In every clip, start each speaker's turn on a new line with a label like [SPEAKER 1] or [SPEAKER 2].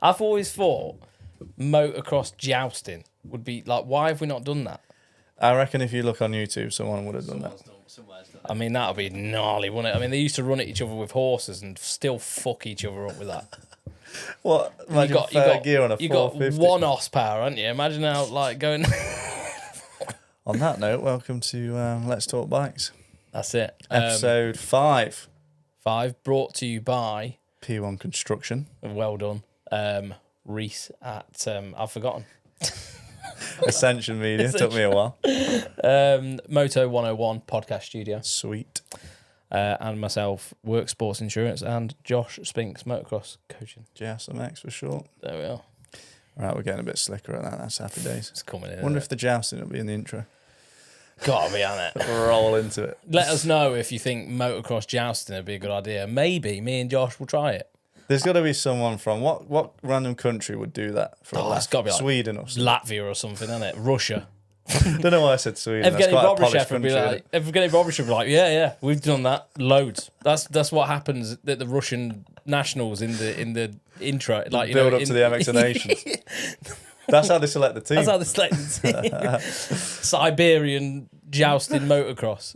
[SPEAKER 1] I've always thought motocross jousting would be like, why have we not done that?
[SPEAKER 2] I reckon if you look on YouTube, someone would have done that.
[SPEAKER 1] I mean, that would be gnarly, wouldn't it? I mean, they used to run at each other with horses and still fuck each other up with that.
[SPEAKER 2] What? Imagine third gear on a 450.
[SPEAKER 1] You got 1 horsepower, haven't you? Imagine how, like, going...
[SPEAKER 2] On that note, welcome to Let's Talk Bikes.
[SPEAKER 1] That's it.
[SPEAKER 2] Episode 5.
[SPEAKER 1] 5, brought to you by...
[SPEAKER 2] P1 Construction.
[SPEAKER 1] Well done. Reese at... I've forgotten.
[SPEAKER 2] Ascension Media. Took me a while.
[SPEAKER 1] Moto 101 podcast studio.
[SPEAKER 2] Sweet.
[SPEAKER 1] And myself, Work Sports Insurance, and Josh Spinks, Motocross Coaching.
[SPEAKER 2] JSMX for short.
[SPEAKER 1] There we are.
[SPEAKER 2] Right, we're getting a bit slicker at that. That's happy days.
[SPEAKER 1] It's coming in.
[SPEAKER 2] Wonder if the jousting will be in the intro.
[SPEAKER 1] Gotta be on it.
[SPEAKER 2] Roll into it.
[SPEAKER 1] Let us know if you think motocross jousting would be a good idea. Maybe me and Josh will try it.
[SPEAKER 2] There's got to be someone from what random country would do that for a laugh?
[SPEAKER 1] It's got to be like
[SPEAKER 2] Sweden or something.
[SPEAKER 1] Latvia or something, isn't it? Russia.
[SPEAKER 2] Don't know why I said Sweden.
[SPEAKER 1] Evgeny Bobryshev would be like, yeah, we've done that loads. That's what happens at the Russian nationals in the intro, like
[SPEAKER 2] build up to the MX Nations. That's how they select the team.
[SPEAKER 1] That's how they select the team. Siberian jousting motocross.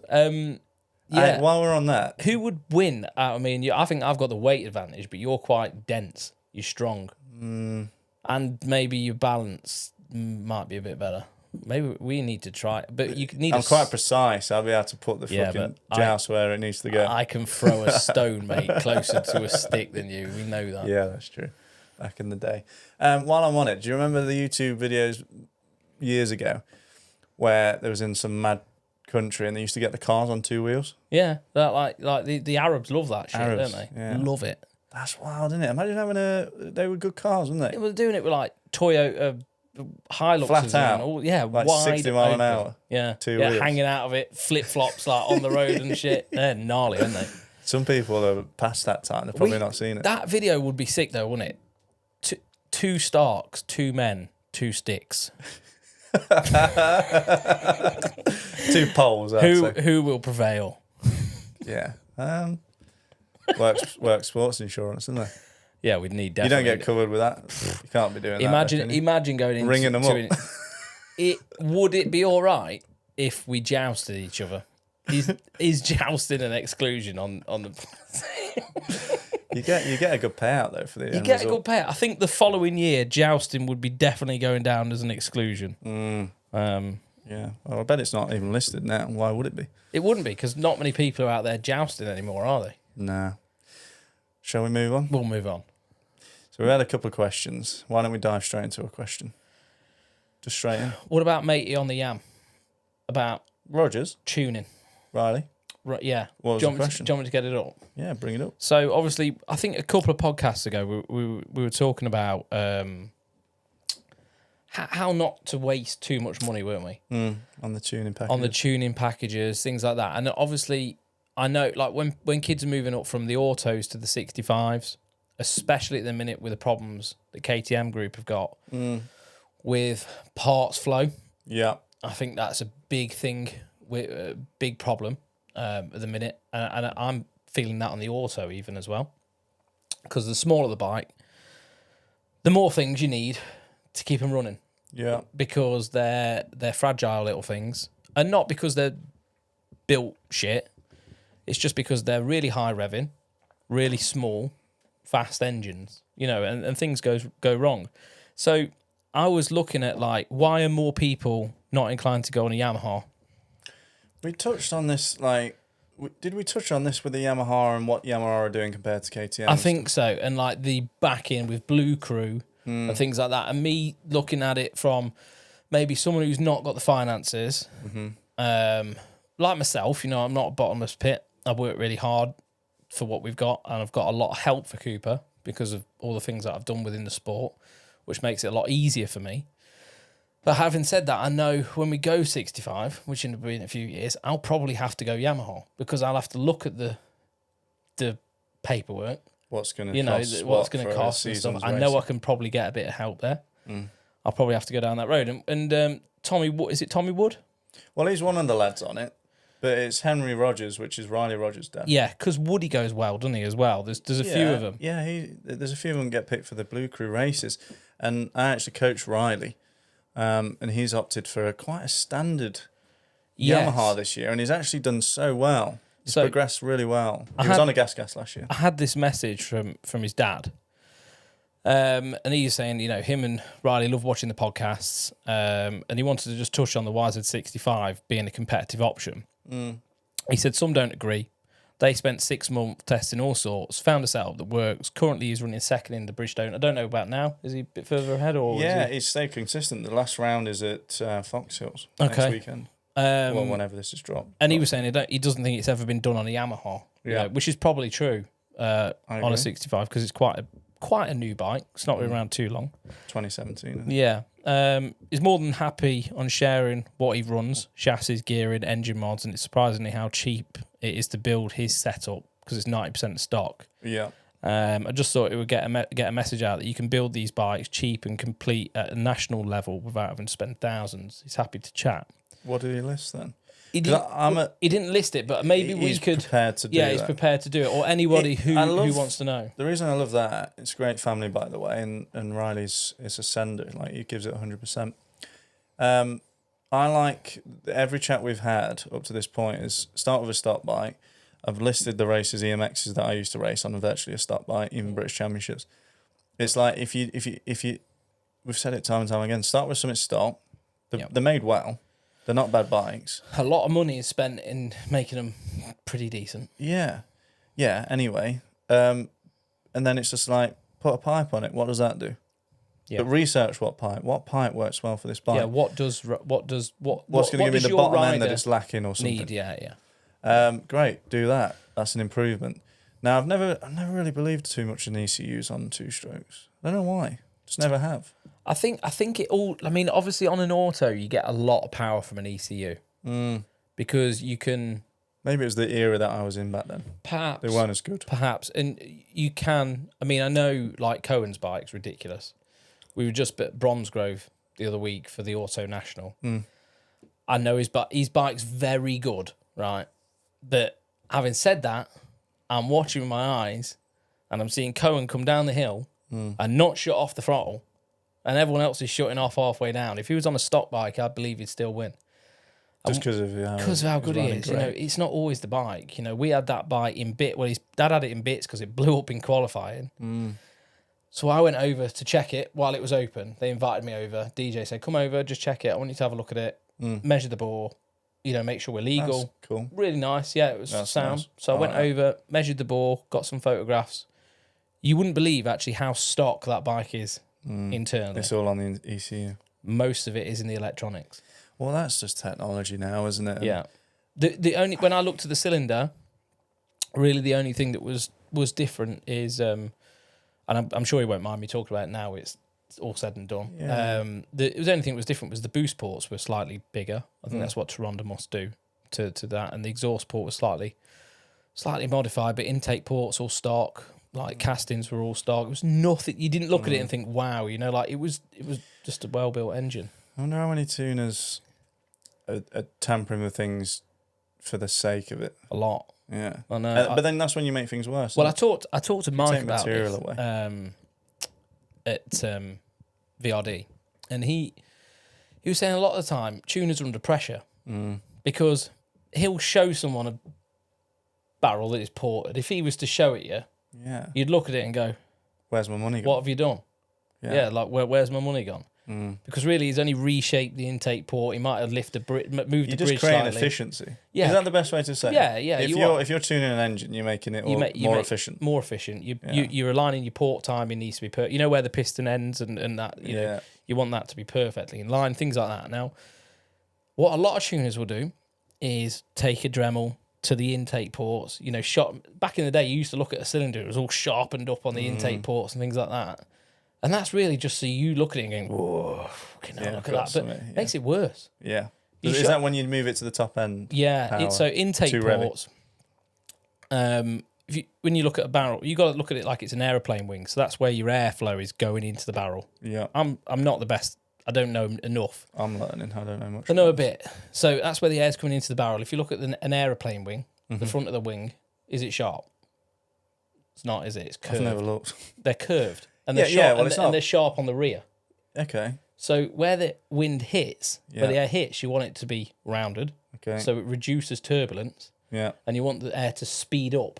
[SPEAKER 1] Yeah.
[SPEAKER 2] While we're on that,
[SPEAKER 1] who would win? I mean, I think I've got the weight advantage, but you're quite dense. You're strong, and maybe your balance might be a bit better. Maybe we need to try, but you need.
[SPEAKER 2] I'm quite precise. I'll be able to put the fucking joust where it needs to go.
[SPEAKER 1] I can throw a stone, mate, closer to a stick than you. We know that.
[SPEAKER 2] Yeah, that's true. Back in the day. While I'm on it, do you remember the YouTube videos years ago where there was in some mad country and they used to get the cars on 2 wheels?
[SPEAKER 1] Yeah, that like the Arabs love that shit, don't they?
[SPEAKER 2] Yeah.
[SPEAKER 1] Love it.
[SPEAKER 2] That's wild, isn't it? Imagine having they were good cars, weren't they?
[SPEAKER 1] They were doing it with like Toyota Hiluxes,
[SPEAKER 2] flat out,
[SPEAKER 1] all, yeah,
[SPEAKER 2] like
[SPEAKER 1] wide
[SPEAKER 2] 60 mile an hour.
[SPEAKER 1] Yeah,
[SPEAKER 2] 2 wheels.
[SPEAKER 1] hanging out of it, flip flops like on the road and shit. They're gnarly, aren't they?
[SPEAKER 2] Some people are past that time. They've probably not seen it.
[SPEAKER 1] That video would be sick though, wouldn't it? 2 Starks, 2 men, 2 sticks.
[SPEAKER 2] 2 poles.
[SPEAKER 1] Who will prevail?
[SPEAKER 2] Yeah. Work sports insurance, isn't there?
[SPEAKER 1] Yeah, we'd need.
[SPEAKER 2] You don't get covered with that. You can't be doing that.
[SPEAKER 1] Imagine going in
[SPEAKER 2] ringing them up.
[SPEAKER 1] Would it be all right if we jousted each other? Is jousting an exclusion on the?
[SPEAKER 2] You get a good payout though for the.
[SPEAKER 1] You get a good payout. I think the following year jousting would be definitely going down as an exclusion.
[SPEAKER 2] Yeah, well, I bet it's not even listed now. Why would it be?
[SPEAKER 1] It wouldn't be because not many people are out there jousting anymore, are they?
[SPEAKER 2] No. Shall we move on?
[SPEAKER 1] We'll move on.
[SPEAKER 2] So we've had a couple of questions. Why don't we dive straight into a question? Just straight in.
[SPEAKER 1] What about matey on the Yam? About
[SPEAKER 2] Rogers?
[SPEAKER 1] tuning.
[SPEAKER 2] Riley?
[SPEAKER 1] Right, yeah.
[SPEAKER 2] What was the question?
[SPEAKER 1] Do you want me to get it up?
[SPEAKER 2] Yeah, bring it up.
[SPEAKER 1] So obviously, I think a couple of podcasts ago, we were talking about how not to waste too much money, weren't we?
[SPEAKER 2] On the tuning packages.
[SPEAKER 1] On the tuning packages, things like that. And obviously, I know like when kids are moving up from the autos to the 65s, especially at the minute with the problems that KTM Group have got with parts flow.
[SPEAKER 2] Yeah.
[SPEAKER 1] I think that's a big thing, a big problem at the minute. And I'm feeling that on the auto even as well. Because the smaller the bike, the more things you need to keep them running.
[SPEAKER 2] Yeah.
[SPEAKER 1] Because they're fragile little things. And not because they're built shit. It's just because they're really high revving, really small, fast engines, and things go wrong. So I was looking at like, why are more people not inclined to go on a Yamaha?
[SPEAKER 2] We touched on this, did we touch on this with the Yamaha and what Yamaha are doing compared to KTM?
[SPEAKER 1] I think so. And like the back in with Blue Crew and things like that. And me looking at it from maybe someone who's not got the finances, like myself, I'm not a bottomless pit. I work really hard for what we've got, and I've got a lot of help for Cooper because of all the things that I've done within the sport, which makes it a lot easier for me. But having said that, I know when we go 65, which will be in a few years, I'll probably have to go Yamaha because I'll have to look at the paperwork.
[SPEAKER 2] What's going to cost?
[SPEAKER 1] What's going to cost and stuff. I know I can probably get a bit of help there. I'll probably have to go down that road. And Tommy, is it Tommy Wood?
[SPEAKER 2] Well, he's one of the lads on it. But it's Henry Rogers, which is Riley Rogers' dad.
[SPEAKER 1] Yeah, because Woody goes well, doesn't he, as well? There's a few of them.
[SPEAKER 2] Yeah, there's a few of them get picked for the Blue Crew races. And I actually coach Riley, and he's opted for quite a standard Yamaha this year, and he's actually done so well. He's progressed really well. He was on a gas last year.
[SPEAKER 1] I had this message from his dad, and he's saying, him and Riley love watching the podcasts, and he wanted to just touch on the YZ65 being a competitive option. He said some don't agree. They spent 6 months testing all sorts, found a setup that works. Currently, he's running second in the Bridgestone. I don't know about now. Is he a bit further ahead?
[SPEAKER 2] He's stayed consistent. The last round is at Fox Hills next weekend. Whenever this is dropped.
[SPEAKER 1] And he was saying he doesn't think it's ever been done on a Yamaha, which is probably true on a 65 because it's quite a new bike. It's not been around too long.
[SPEAKER 2] 2017.
[SPEAKER 1] Yeah. He's more than happy on sharing what he runs, chassis, gearing, engine mods, and it's surprisingly how cheap it is to build his setup because it's 90% stock.
[SPEAKER 2] Yeah.
[SPEAKER 1] I just thought it would get a message out that you can build these bikes cheap and complete at a national level without having to spend thousands. He's happy to chat.
[SPEAKER 2] What did he list then?
[SPEAKER 1] He didn't list it, but maybe we could.
[SPEAKER 2] Prepared to do that.
[SPEAKER 1] He's prepared to do it, or anybody who wants to know.
[SPEAKER 2] The reason I love that, it's a great family, by the way, and Riley's is a sender. Like, he gives it 100%. I like every chat we've had up to this point is start with a stock bike. I've listed the races, EMXs that I used to race on, virtually a stock bike, even British Championships. It's like if you, we've said it time and time again. Start with something stock. They're made well. They're not bad bikes.
[SPEAKER 1] A lot of money is spent in making them pretty decent.
[SPEAKER 2] Yeah. Anyway, and then it's just like put a pipe on it. What does that do? Yeah. But research what pipe works well for this bike.
[SPEAKER 1] Yeah. What's going
[SPEAKER 2] to give me the bottom end that it's lacking or something?
[SPEAKER 1] Yeah.
[SPEAKER 2] Great. Do that. That's an improvement. Now I've never really believed too much in ECUs on 2-strokes. I don't know why. Just never have.
[SPEAKER 1] I think it all. I mean, obviously on an auto you get a lot of power from an ECU because you can.
[SPEAKER 2] Maybe it was the era that I was in back then.
[SPEAKER 1] Perhaps
[SPEAKER 2] they weren't as good.
[SPEAKER 1] Perhaps, and you can. I mean, I know like Cohen's bike's ridiculous. We were just at Bromsgrove the other week for the Auto National. I know his bike's very good, right? But having said that, I'm watching with my eyes, and I'm seeing Cohen come down the hill and not shut off the throttle. And everyone else is shutting off halfway down. If he was on a stock bike, I believe he'd still win.
[SPEAKER 2] Just because of
[SPEAKER 1] how good he is. Great. It's not always the bike. We had that bike in bit. Well, his dad had it in bits because it blew up in qualifying. So I went over to check it while it was open. They invited me over. DJ said, "Come over, just check it. I want you to have a look at it, measure the bore, make sure we're legal."
[SPEAKER 2] That's cool.
[SPEAKER 1] Really nice. Yeah, it was sound.
[SPEAKER 2] Nice.
[SPEAKER 1] So I went over, measured the bore, got some photographs. You wouldn't believe actually how stock that bike is. Internally,
[SPEAKER 2] it's all on the ECU.
[SPEAKER 1] Most of it is in the electronics.
[SPEAKER 2] Well, that's just technology now, isn't it?
[SPEAKER 1] Yeah. The only when I looked at the cylinder, really the only thing that was different is, and I'm sure he won't mind me talking about it now. It's all said and done.
[SPEAKER 2] Yeah.
[SPEAKER 1] The only thing that was different was the boost ports were slightly bigger. I think that's what Toronto must do to that, and the exhaust port was slightly modified, but intake ports all stock. Like castings were all stock. It was nothing. You didn't look at it and think, "Wow," it was just a well built engine.
[SPEAKER 2] I wonder how many tuners are tampering with things for the sake of it.
[SPEAKER 1] A lot.
[SPEAKER 2] Yeah,
[SPEAKER 1] I know.
[SPEAKER 2] But then that's when you make things worse.
[SPEAKER 1] Well, I talked to Mike about
[SPEAKER 2] material
[SPEAKER 1] this,
[SPEAKER 2] away.
[SPEAKER 1] At VRD, and he was saying a lot of the time tuners are under pressure because he'll show someone a barrel that is ported. If he was to show it you.
[SPEAKER 2] Yeah,
[SPEAKER 1] you'd look at it and go,
[SPEAKER 2] "Where's my money gone?
[SPEAKER 1] What have you done?" Yeah, like where's my money gone? Because really, he's only reshaped the intake port. He might have moved the bridge slightly.
[SPEAKER 2] You're just creating efficiency.
[SPEAKER 1] Yeah,
[SPEAKER 2] is that the best way to say?
[SPEAKER 1] Yeah.
[SPEAKER 2] If you're tuning an engine, you're making it more efficient.
[SPEAKER 1] More efficient. You're aligning your port timing needs to be perfect. Where the piston ends and that. You want that to be perfectly in line. Things like that. Now, what a lot of tuners will do is take a Dremel to the intake ports, back in the day, you used to look at a cylinder, it was all sharpened up on the intake ports and things like that. And that's really just so you look at it and going, whoa, look at that. But it makes it worse.
[SPEAKER 2] Yeah. Is that when you move it to the top end?
[SPEAKER 1] Yeah. So intake ports, when you look at a barrel, you got to look at it like it's an aeroplane wing. So that's where your airflow is going into the barrel.
[SPEAKER 2] Yeah.
[SPEAKER 1] I'm not the best I don't know enough.
[SPEAKER 2] I'm learning. I don't know much.
[SPEAKER 1] I know a bit. So that's where the air's coming into the barrel. If you look at an aeroplane wing, the front of the wing, is it sharp? It's not, is it? It's curved.
[SPEAKER 2] I've never looked.
[SPEAKER 1] They're curved. And they're sharp,
[SPEAKER 2] well, it's not.
[SPEAKER 1] and they're sharp on the rear.
[SPEAKER 2] Okay.
[SPEAKER 1] So where the wind hits, where the air hits, you want it to be rounded.
[SPEAKER 2] Okay.
[SPEAKER 1] So it reduces turbulence.
[SPEAKER 2] Yeah.
[SPEAKER 1] And you want the air to speed up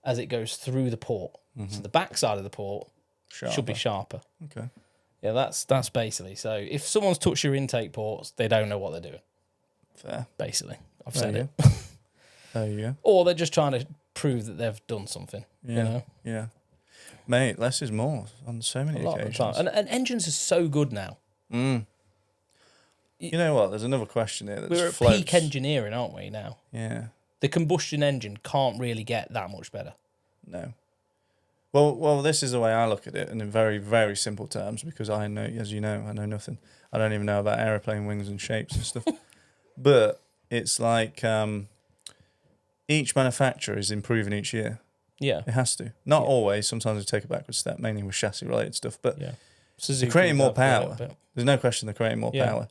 [SPEAKER 1] as it goes through the port. So the back side of the port should be sharper.
[SPEAKER 2] Okay.
[SPEAKER 1] Yeah, that's basically. So if someone's touched your intake ports, they don't know what they're doing.
[SPEAKER 2] Fair.
[SPEAKER 1] Basically. I've said it.
[SPEAKER 2] There you go.
[SPEAKER 1] Or they're just trying to prove that they've done something.
[SPEAKER 2] Yeah.
[SPEAKER 1] You know?
[SPEAKER 2] Yeah. Mate, less is more on so many occasions.
[SPEAKER 1] And engines are so good now.
[SPEAKER 2] You know what? There's another question here.
[SPEAKER 1] We're at peak engineering, aren't we, now?
[SPEAKER 2] Yeah.
[SPEAKER 1] The combustion engine can't really get that much better.
[SPEAKER 2] No. Well, this is the way I look at it, and in very, very simple terms, because I know, as you know, I know nothing. I don't even know about aeroplane wings and shapes and stuff. But it's like each manufacturer is improving each year.
[SPEAKER 1] Yeah.
[SPEAKER 2] It has to. Not always. Sometimes they take a backward step, mainly with chassis-related stuff. But
[SPEAKER 1] Suzuki,
[SPEAKER 2] they're creating more power. There's no question they're creating more power.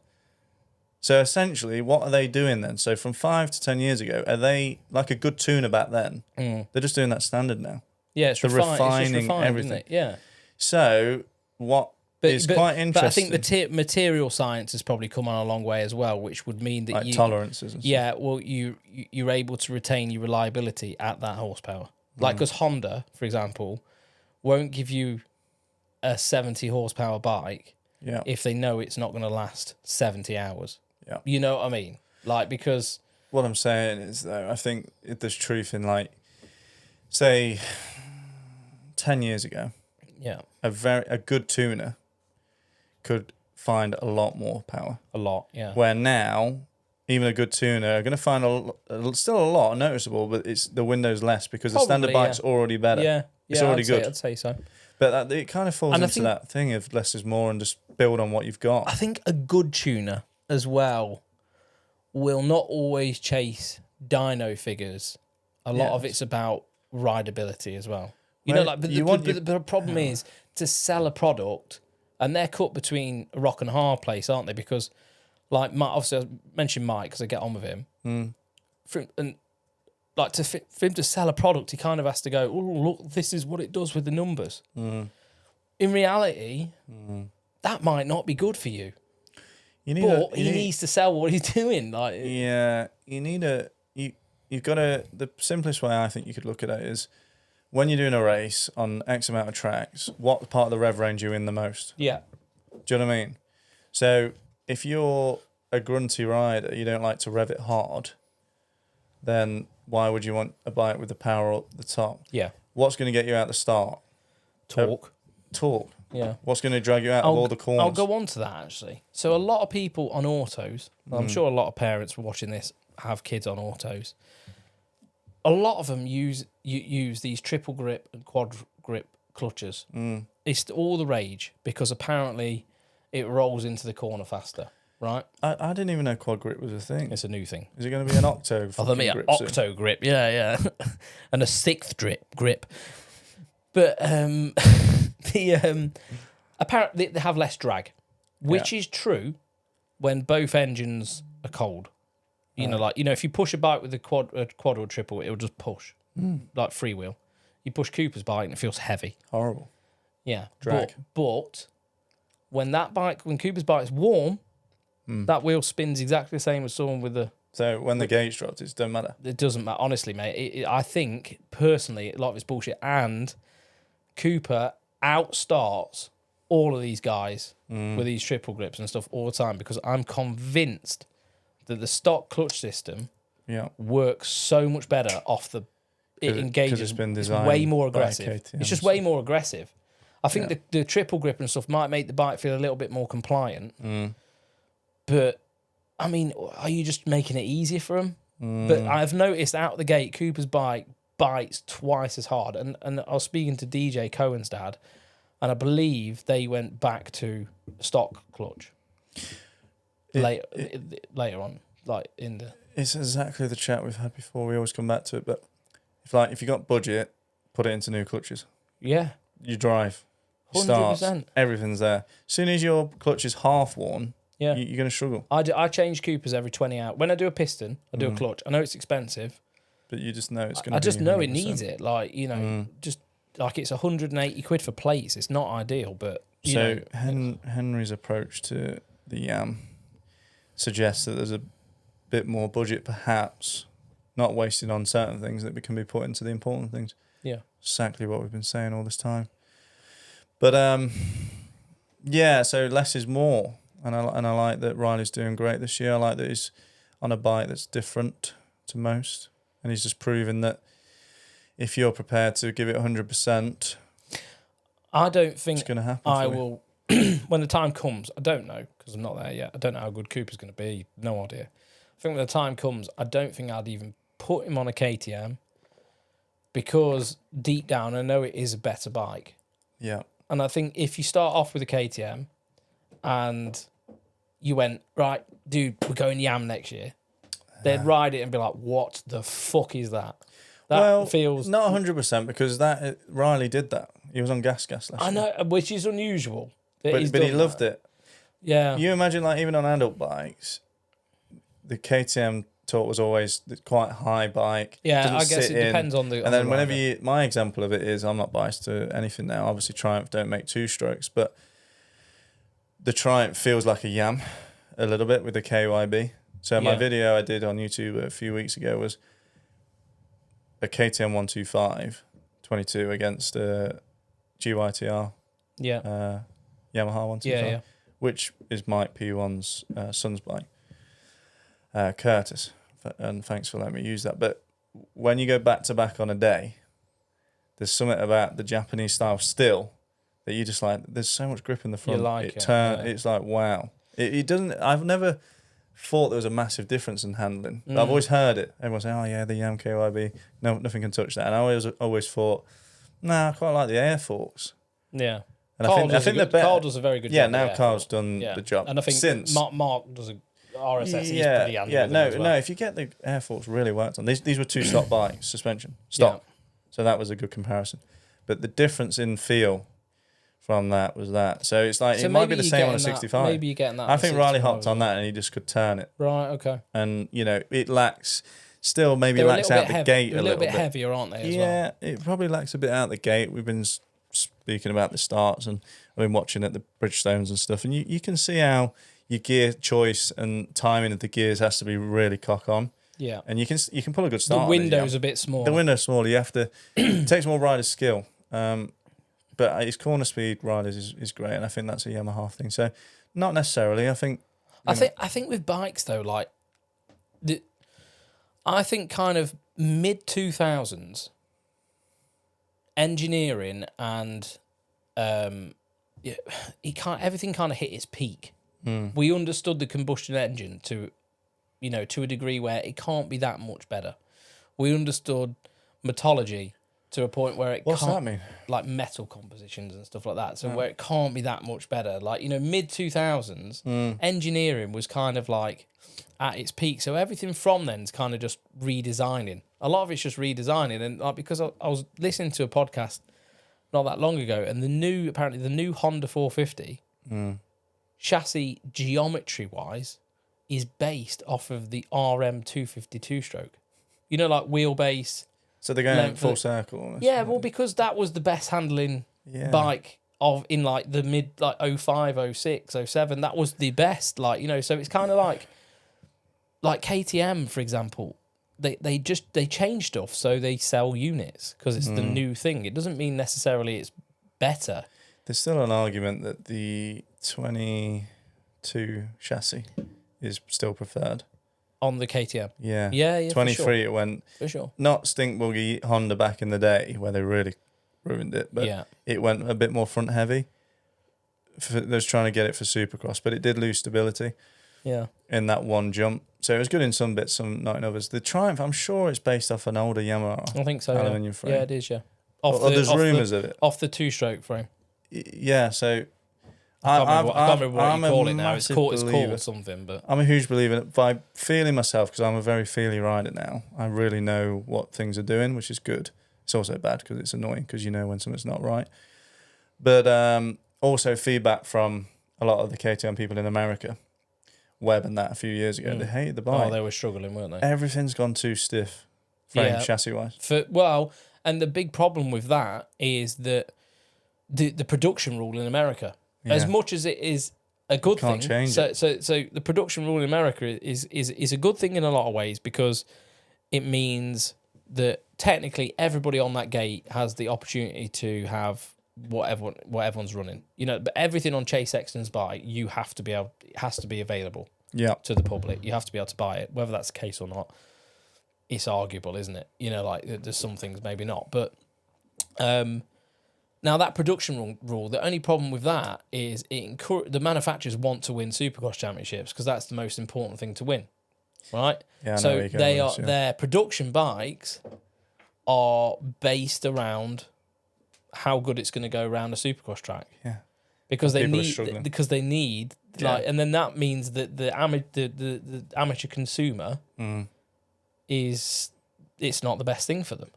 [SPEAKER 2] So essentially, what are they doing then? So from 5 to 10 years ago, are they like a good tuner back then? They're just doing that standard now.
[SPEAKER 1] Yeah, it's refining everything. Isn't it? Yeah.
[SPEAKER 2] So what is quite interesting?
[SPEAKER 1] But I think the material science has probably come on a long way as well, which would mean that
[SPEAKER 2] like tolerances and stuff.
[SPEAKER 1] Yeah, well, you're able to retain your reliability at that horsepower. Like, because Honda, for example, won't give you a 70 horsepower bike if they know it's not going to last 70 hours.
[SPEAKER 2] Yeah.
[SPEAKER 1] You know what I mean? Like, because...
[SPEAKER 2] What I'm saying is, though, I think there's truth in, like, say, 10 years ago, a good tuner could find a lot more power.
[SPEAKER 1] A lot, yeah.
[SPEAKER 2] Where now... Even a good tuner are going to find still a lot noticeable, but it's the window's less because the standard bike's already better.
[SPEAKER 1] Yeah,
[SPEAKER 2] it's already good.
[SPEAKER 1] I'd say so.
[SPEAKER 2] But it kind of falls into that thing of less is more and just build on what you've got.
[SPEAKER 1] I think a good tuner as well will not always chase dyno figures. A lot of it's about rideability as well. You know, like the problem is to sell a product, and they're cut between a rock and a hard place, aren't they? Because like, obviously, I mentioned Mike because I get on with him. And like for him to sell a product, he kind of has to go, oh, look, this is what it does with the numbers. In reality, that might not be good for you. He needs to sell what he's doing. Like,
[SPEAKER 2] yeah, you've got to, the simplest way I think you could look at it is when you're doing a race on X amount of tracks, what part of the rev range are you in the most?
[SPEAKER 1] Yeah.
[SPEAKER 2] Do you know what I mean? So... If you're a grunty rider, you don't like to rev it hard, then why would you want a bike with the power up the top?
[SPEAKER 1] Yeah.
[SPEAKER 2] What's going to get you out the start?
[SPEAKER 1] Torque.
[SPEAKER 2] Torque.
[SPEAKER 1] Yeah.
[SPEAKER 2] What's going to drag you out of all the corners?
[SPEAKER 1] I'll go on to that, actually. So a lot of people on autos, I'm sure a lot of parents watching this have kids on autos. A lot of them use these triple grip and quad grip clutches. It's all the rage because apparently... it rolls into the corner faster, right?
[SPEAKER 2] I didn't even know quad grip was a thing.
[SPEAKER 1] It's a new thing.
[SPEAKER 2] Is it going to be an octo grip
[SPEAKER 1] octo grip, yeah. And a sixth grip. But apparently they have less drag, which is true when both engines are cold. You know, like, if you push a bike with a quad or a triple, it'll just push, like freewheel. You push Cooper's bike and it feels heavy.
[SPEAKER 2] Horrible.
[SPEAKER 1] Yeah.
[SPEAKER 2] Drag.
[SPEAKER 1] But when Cooper's bike is warm, that wheel spins exactly the same as someone with the...
[SPEAKER 2] So when the gauge drops, it doesn't matter?
[SPEAKER 1] It doesn't matter. Honestly, mate, I think, personally, a lot of it's bullshit. And Cooper outstarts all of these guys with these triple grips and stuff all the time because I'm convinced that the stock clutch system works so much better off the... It engages.
[SPEAKER 2] It's been designed
[SPEAKER 1] way more aggressive.
[SPEAKER 2] KTM,
[SPEAKER 1] it's just way more aggressive. I think the triple grip and stuff might make the bike feel a little bit more compliant. But, I mean, are you just making it easier for them? But I've noticed out the gate, Cooper's bike bites twice as hard. And I was speaking to DJ Cohen's dad, and I believe they went back to stock clutch later on, like in the...
[SPEAKER 2] It's exactly the chat we've had before. We always come back to it. But if you got budget, put it into new clutches.
[SPEAKER 1] Yeah.
[SPEAKER 2] You drive. starts,
[SPEAKER 1] 100%.
[SPEAKER 2] everything's there. As soon as your clutch is half worn,
[SPEAKER 1] Yeah.
[SPEAKER 2] you're going to struggle.
[SPEAKER 1] I change Coopers every 20 hours. When I do a piston, I do a clutch. I know it's expensive.
[SPEAKER 2] But you just know it's going to be
[SPEAKER 1] I just know it
[SPEAKER 2] 100%.
[SPEAKER 1] needs it. Like, you know, just like it's 180 quid for plates. It's not ideal, but you know.
[SPEAKER 2] Henry's approach to the Yam suggests that there's a bit more budget, perhaps, not wasted on certain things that can be put into the important things.
[SPEAKER 1] Yeah.
[SPEAKER 2] Exactly what we've been saying all this time. But yeah, so less is more, and I like that Riley's doing great this year. I like that he's on a bike that's different to most, and he's just proven that if you're prepared to give it 100%,
[SPEAKER 1] I don't think
[SPEAKER 2] it's going to happen.
[SPEAKER 1] I will. When the time comes, I don't know because I'm not there yet. I don't know how good Cooper's going to be. No idea. I think when the time comes, I don't think I'd even put him on a KTM because deep down I know it is a better bike.
[SPEAKER 2] Yeah.
[SPEAKER 1] And I think if you start off with a KTM and you went, right, dude, we're going Yam next year, they'd ride it and be like, what the fuck is that? That feels...
[SPEAKER 2] Not 100% because Riley did that. He was on gas last year.
[SPEAKER 1] I know, which is unusual.
[SPEAKER 2] But he loved it.
[SPEAKER 1] Yeah.
[SPEAKER 2] You imagine, like, even on adult bikes, the KTM torque was always quite high bike.
[SPEAKER 1] Yeah, I guess it depends on the...
[SPEAKER 2] And then whenever my example of it is, I'm not biased to anything now. Obviously, Triumph don't make two strokes, but the Triumph feels like a Yam a little bit with the KYB. So my video I did on YouTube a few weeks ago was a KTM 125 22 against a GYTR Yamaha 125, which is Mike P1's son's bike, Curtis. And thanks for letting me use that. But when you go back to back on a day, there's something about the Japanese style still that you just like. There's so much grip in the front.
[SPEAKER 1] You like it.
[SPEAKER 2] It's like wow. It doesn't. I've never thought there was a massive difference in handling. But I've always heard it. Everyone saying, "Oh yeah, the Yam KYB, no, nothing can touch that." And I always thought, nah, I quite like the air forks.
[SPEAKER 1] Yeah.
[SPEAKER 2] And I think they're better.
[SPEAKER 1] Carl does a very good job.
[SPEAKER 2] Yeah, now Carl's done the job.
[SPEAKER 1] And I think
[SPEAKER 2] since
[SPEAKER 1] Mark does a RSS. He's pretty handy.
[SPEAKER 2] No. If you get the air forks really worked on, these were two stock bikes, suspension stock. Yeah. So that was a good comparison. But the difference in feel from that was that. So it's like it might be the same on a 65.
[SPEAKER 1] Maybe you're getting that.
[SPEAKER 2] I think Riley hopped on that and he just could turn it.
[SPEAKER 1] Right. Okay.
[SPEAKER 2] And it lacks. Still, maybe lacks out the gate a little bit.
[SPEAKER 1] Heavier, aren't they?
[SPEAKER 2] Yeah, it probably lacks a bit out the gate. We've been speaking about the starts, and I've been watching at the Bridgestones and stuff, and you can see how your gear choice and timing of the gears has to be really cock on.
[SPEAKER 1] Yeah,
[SPEAKER 2] and you can pull a good start.
[SPEAKER 1] The window's a bit small.
[SPEAKER 2] The window's small. You have to. It takes more rider skill, but his corner speed riders is great, and I think that's a Yamaha thing. So, not necessarily. I think
[SPEAKER 1] with bikes though, like I think kind of mid 2000s engineering and everything kind of hit its peak. We understood the combustion engine to a degree where it can't be that much better. We understood metallurgy to a point where it
[SPEAKER 2] What's
[SPEAKER 1] can't,
[SPEAKER 2] that mean?
[SPEAKER 1] Like metal compositions and stuff like that. So where it can't be that much better. Like, mid 2000s, engineering was kind of like at its peak. So everything from then is kind of just redesigning. A lot of it's just redesigning. And like, because I was listening to a podcast not that long ago, and the new Honda 450 chassis geometry wise is based off of the RM 252 stroke. Like wheelbase.
[SPEAKER 2] So they're going full circle. Almost.
[SPEAKER 1] Yeah, well, because that was the best handling bike in like the mid 05, 06, 07. That was the best. So it's kind of like KTM, for example. They change stuff so they sell units because it's the new thing. It doesn't mean necessarily it's better.
[SPEAKER 2] There's still an argument that the 22 chassis is still preferred.
[SPEAKER 1] On the KTM?
[SPEAKER 2] Yeah. 23
[SPEAKER 1] for sure.
[SPEAKER 2] It went...
[SPEAKER 1] For sure.
[SPEAKER 2] Not stink buggy Honda back in the day where they really ruined it, but it went a bit more front heavy. They was trying to get it for Supercross, but it did lose stability in that one jump. So it was good in some bits, some not in others. The Triumph, I'm sure it's based off an older Yamaha.
[SPEAKER 1] I think so,
[SPEAKER 2] aluminium frame.
[SPEAKER 1] Yeah, it is, yeah.
[SPEAKER 2] There's rumours of it.
[SPEAKER 1] Off the two-stroke frame.
[SPEAKER 2] Yeah, so...
[SPEAKER 1] I can't remember what you call it now. It's called something, but...
[SPEAKER 2] I'm a huge believer in it. By feeling myself, because I'm a very feely rider now, I really know what things are doing, which is good. It's also bad because it's annoying because you know when something's not right. But also feedback from a lot of the KTM people in America, Webb and that a few years ago. They hated the bike.
[SPEAKER 1] Oh, they were struggling, weren't they?
[SPEAKER 2] Everything's gone too stiff, frame chassis wise.
[SPEAKER 1] And the big problem with that is that the production rule in America, as much as it is a good thing, so the production rule in America is a good thing in a lot of ways, because it means that technically everybody on that gate has the opportunity to have what everyone's running. You know, but everything on Chase Sexton's bike, it has to be available to the public. You have to be able to buy it. Whether that's the case or not, it's arguable, isn't it? You know, like there's some things maybe not. But now that production rule, the only problem with that is the manufacturers want to win Supercross championships, because that's the most important thing to win, right?
[SPEAKER 2] Yeah,
[SPEAKER 1] so their production bikes are based around how good it's going to go around a Supercross track.
[SPEAKER 2] Yeah,
[SPEAKER 1] because they need like, and then that means that the amateur consumer it's not the best thing for them.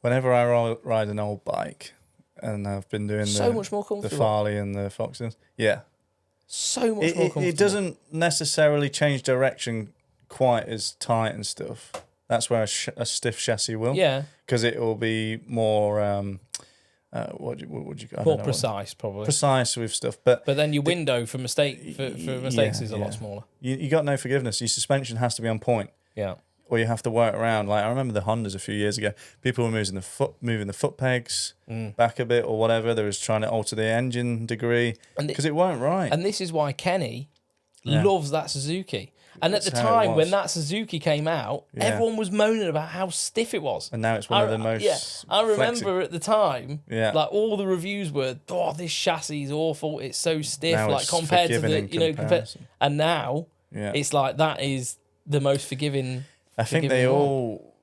[SPEAKER 2] Whenever I ride an old bike, and I've been doing
[SPEAKER 1] much more comfortable.
[SPEAKER 2] the Farley and the Foxes,
[SPEAKER 1] so much more comfortable.
[SPEAKER 2] It doesn't necessarily change direction quite as tight and stuff. That's where a stiff chassis will.
[SPEAKER 1] Yeah,
[SPEAKER 2] because it will be more
[SPEAKER 1] more precise, probably
[SPEAKER 2] precise with stuff. But
[SPEAKER 1] then your window for mistakes is a lot smaller.
[SPEAKER 2] You got no forgiveness. Your suspension has to be on point.
[SPEAKER 1] Yeah.
[SPEAKER 2] Or you have to work around. Like I remember the Hondas a few years ago. People were moving the foot pegs back a bit or whatever. They was trying to alter the engine degree because it weren't right.
[SPEAKER 1] And this is why Kenny loves that Suzuki. And at the time when that Suzuki came out, everyone was moaning about how stiff it was.
[SPEAKER 2] And now it's one of the most.
[SPEAKER 1] Yeah, I remember at the time, like all the reviews were, "Oh, this chassis is awful. It's so stiff."
[SPEAKER 2] Now
[SPEAKER 1] like
[SPEAKER 2] it's
[SPEAKER 1] compared to the, and now
[SPEAKER 2] it's
[SPEAKER 1] like that is the most forgiving.
[SPEAKER 2] I think they all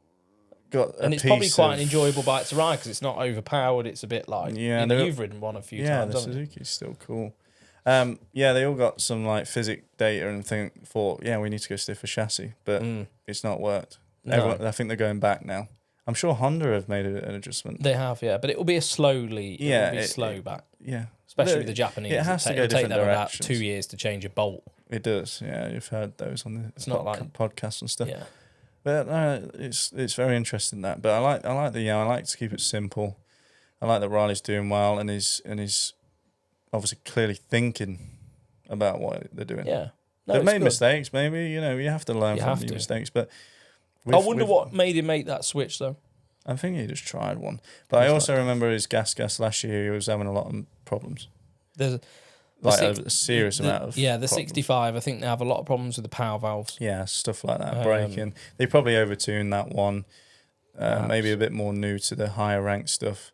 [SPEAKER 2] got a
[SPEAKER 1] and it's
[SPEAKER 2] piece
[SPEAKER 1] probably quite
[SPEAKER 2] of,
[SPEAKER 1] an enjoyable bike to ride because it's not overpowered. It's a bit like you've ridden one a few times.
[SPEAKER 2] Yeah, the Suzuki's still cool. They all got some like physics data and thought, we need to go stiffer chassis, but it's not worked.
[SPEAKER 1] No.
[SPEAKER 2] I think they're going back now. I'm sure Honda have made an adjustment.
[SPEAKER 1] They have, but it will be a slow back.
[SPEAKER 2] Yeah.
[SPEAKER 1] Especially with the Japanese.
[SPEAKER 2] It has to go different
[SPEAKER 1] them
[SPEAKER 2] directions.
[SPEAKER 1] about 2 years to change a bolt.
[SPEAKER 2] It does, yeah. You've heard those on the podcasts and stuff.
[SPEAKER 1] Yeah.
[SPEAKER 2] But it's very interesting that. But I like I like to keep it simple. I like that Riley's doing well and he's obviously clearly thinking about what they're doing.
[SPEAKER 1] Yeah.
[SPEAKER 2] They've made mistakes, maybe, you have to learn from your mistakes. But
[SPEAKER 1] I wonder what made him make that switch though.
[SPEAKER 2] I think he just tried one. But I also remember his gas last year, he was having a lot of problems.
[SPEAKER 1] There's
[SPEAKER 2] a serious amount of
[SPEAKER 1] the problems. 65, I think they have a lot of problems with the power valves.
[SPEAKER 2] Yeah, stuff like that, braking. They probably overtuned that one. Maybe a bit more new to the higher ranked stuff.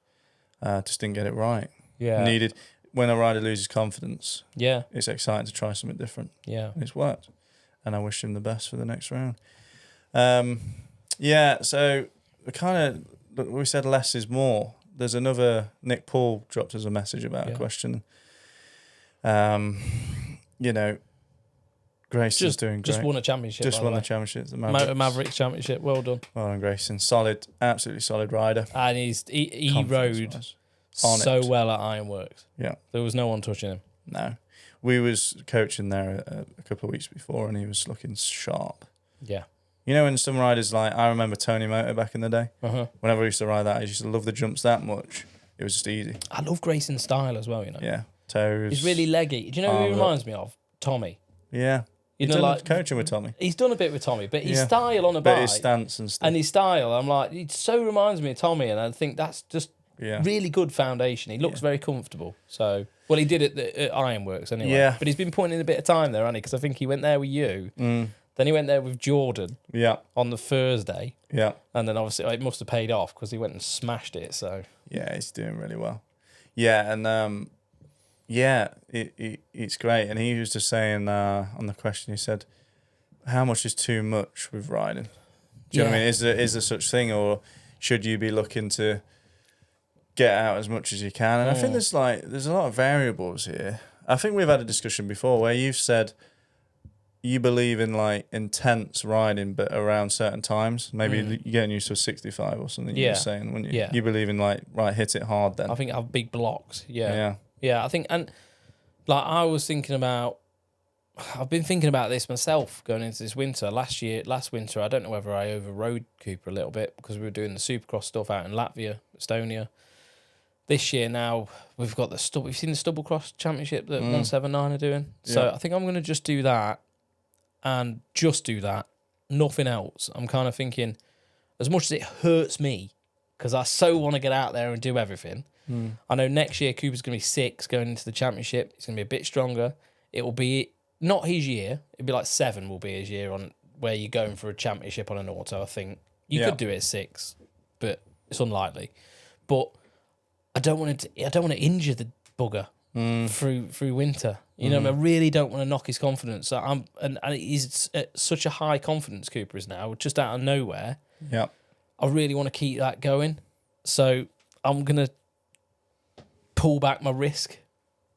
[SPEAKER 2] Just didn't get it right.
[SPEAKER 1] Yeah.
[SPEAKER 2] Needed when a rider loses confidence.
[SPEAKER 1] Yeah.
[SPEAKER 2] It's exciting to try something different.
[SPEAKER 1] Yeah.
[SPEAKER 2] And it's worked. And I wish him the best for the next round. So we said less is more. There's another, Nick Paul dropped us a message about a question. Grayson's doing great.
[SPEAKER 1] Just won a championship.
[SPEAKER 2] Just won the championship. The
[SPEAKER 1] Mavericks championship. Well done.
[SPEAKER 2] Well done, Grayson. Absolutely solid rider.
[SPEAKER 1] And he rode so well at Ironworks.
[SPEAKER 2] Yeah.
[SPEAKER 1] There was no one touching him.
[SPEAKER 2] No. We was coaching there a couple of weeks before and he was looking sharp.
[SPEAKER 1] Yeah.
[SPEAKER 2] You know when some riders like, I remember Tony Moto back in the day.
[SPEAKER 1] Uh-huh.
[SPEAKER 2] Whenever I used to ride that, I used to love the jumps that much. It was just easy.
[SPEAKER 1] I love Grayson's style as well,
[SPEAKER 2] Yeah. Toes.
[SPEAKER 1] He's really leggy. Do you know who he reminds me of? Tommy.
[SPEAKER 2] Yeah.
[SPEAKER 1] You
[SPEAKER 2] know,
[SPEAKER 1] like
[SPEAKER 2] coaching with Tommy.
[SPEAKER 1] He's done a bit with Tommy, but his style on a bike,
[SPEAKER 2] his stance and stuff,
[SPEAKER 1] and his style, I'm like, it so reminds me of Tommy, and I think that's just really good foundation. He looks very comfortable. So, well, he did it at Ironworks anyway.
[SPEAKER 2] Yeah,
[SPEAKER 1] but he's been putting in a bit of time there, hasn't he? Because I think he went there with you. Then he went there with Jordan.
[SPEAKER 2] Yeah.
[SPEAKER 1] On the Thursday.
[SPEAKER 2] Yeah.
[SPEAKER 1] And then obviously it must have paid off because he went and smashed it. So.
[SPEAKER 2] Yeah, he's doing really well. Yeah, and it's great. And he was just saying on the question, he said, how much is too much with riding? Do you know what I mean? Is there such thing, or should you be looking to get out as much as you can? And I think there's a lot of variables here. I think we've had a discussion before where you've said you believe in like intense riding, but around certain times. Maybe you're getting used to a 65 or something. You were saying, wouldn't you?
[SPEAKER 1] Yeah.
[SPEAKER 2] You believe in like, right, hit it hard then.
[SPEAKER 1] I think I have big blocks. Yeah.
[SPEAKER 2] Yeah.
[SPEAKER 1] Yeah, I think, and like I was thinking about, I've been thinking about this myself going into this winter. Last winter, I don't know whether I overrode Cooper a little bit because we were doing the Supercross stuff out in Latvia, Estonia. This year now, we've got we've seen the Stubble Cross Championship that 179 are doing. So I think I'm going to just do that and just do that, nothing else. I'm kind of thinking, as much as it hurts me, because I so want to get out there and do everything, I know next year Cooper's going to be 6 going into the championship. He's going to be a bit stronger. It will be not his year. It'll be like 7 will be his year on where you're going for a championship on an auto, I think. You could do it at 6, but it's unlikely. But I don't want to injure the bugger through winter. You know, I really don't want to knock his confidence. So and he's at such a high confidence, Cooper is now, just out of nowhere.
[SPEAKER 2] Yeah.
[SPEAKER 1] I really want to keep that going. So I'm going to pull back my risk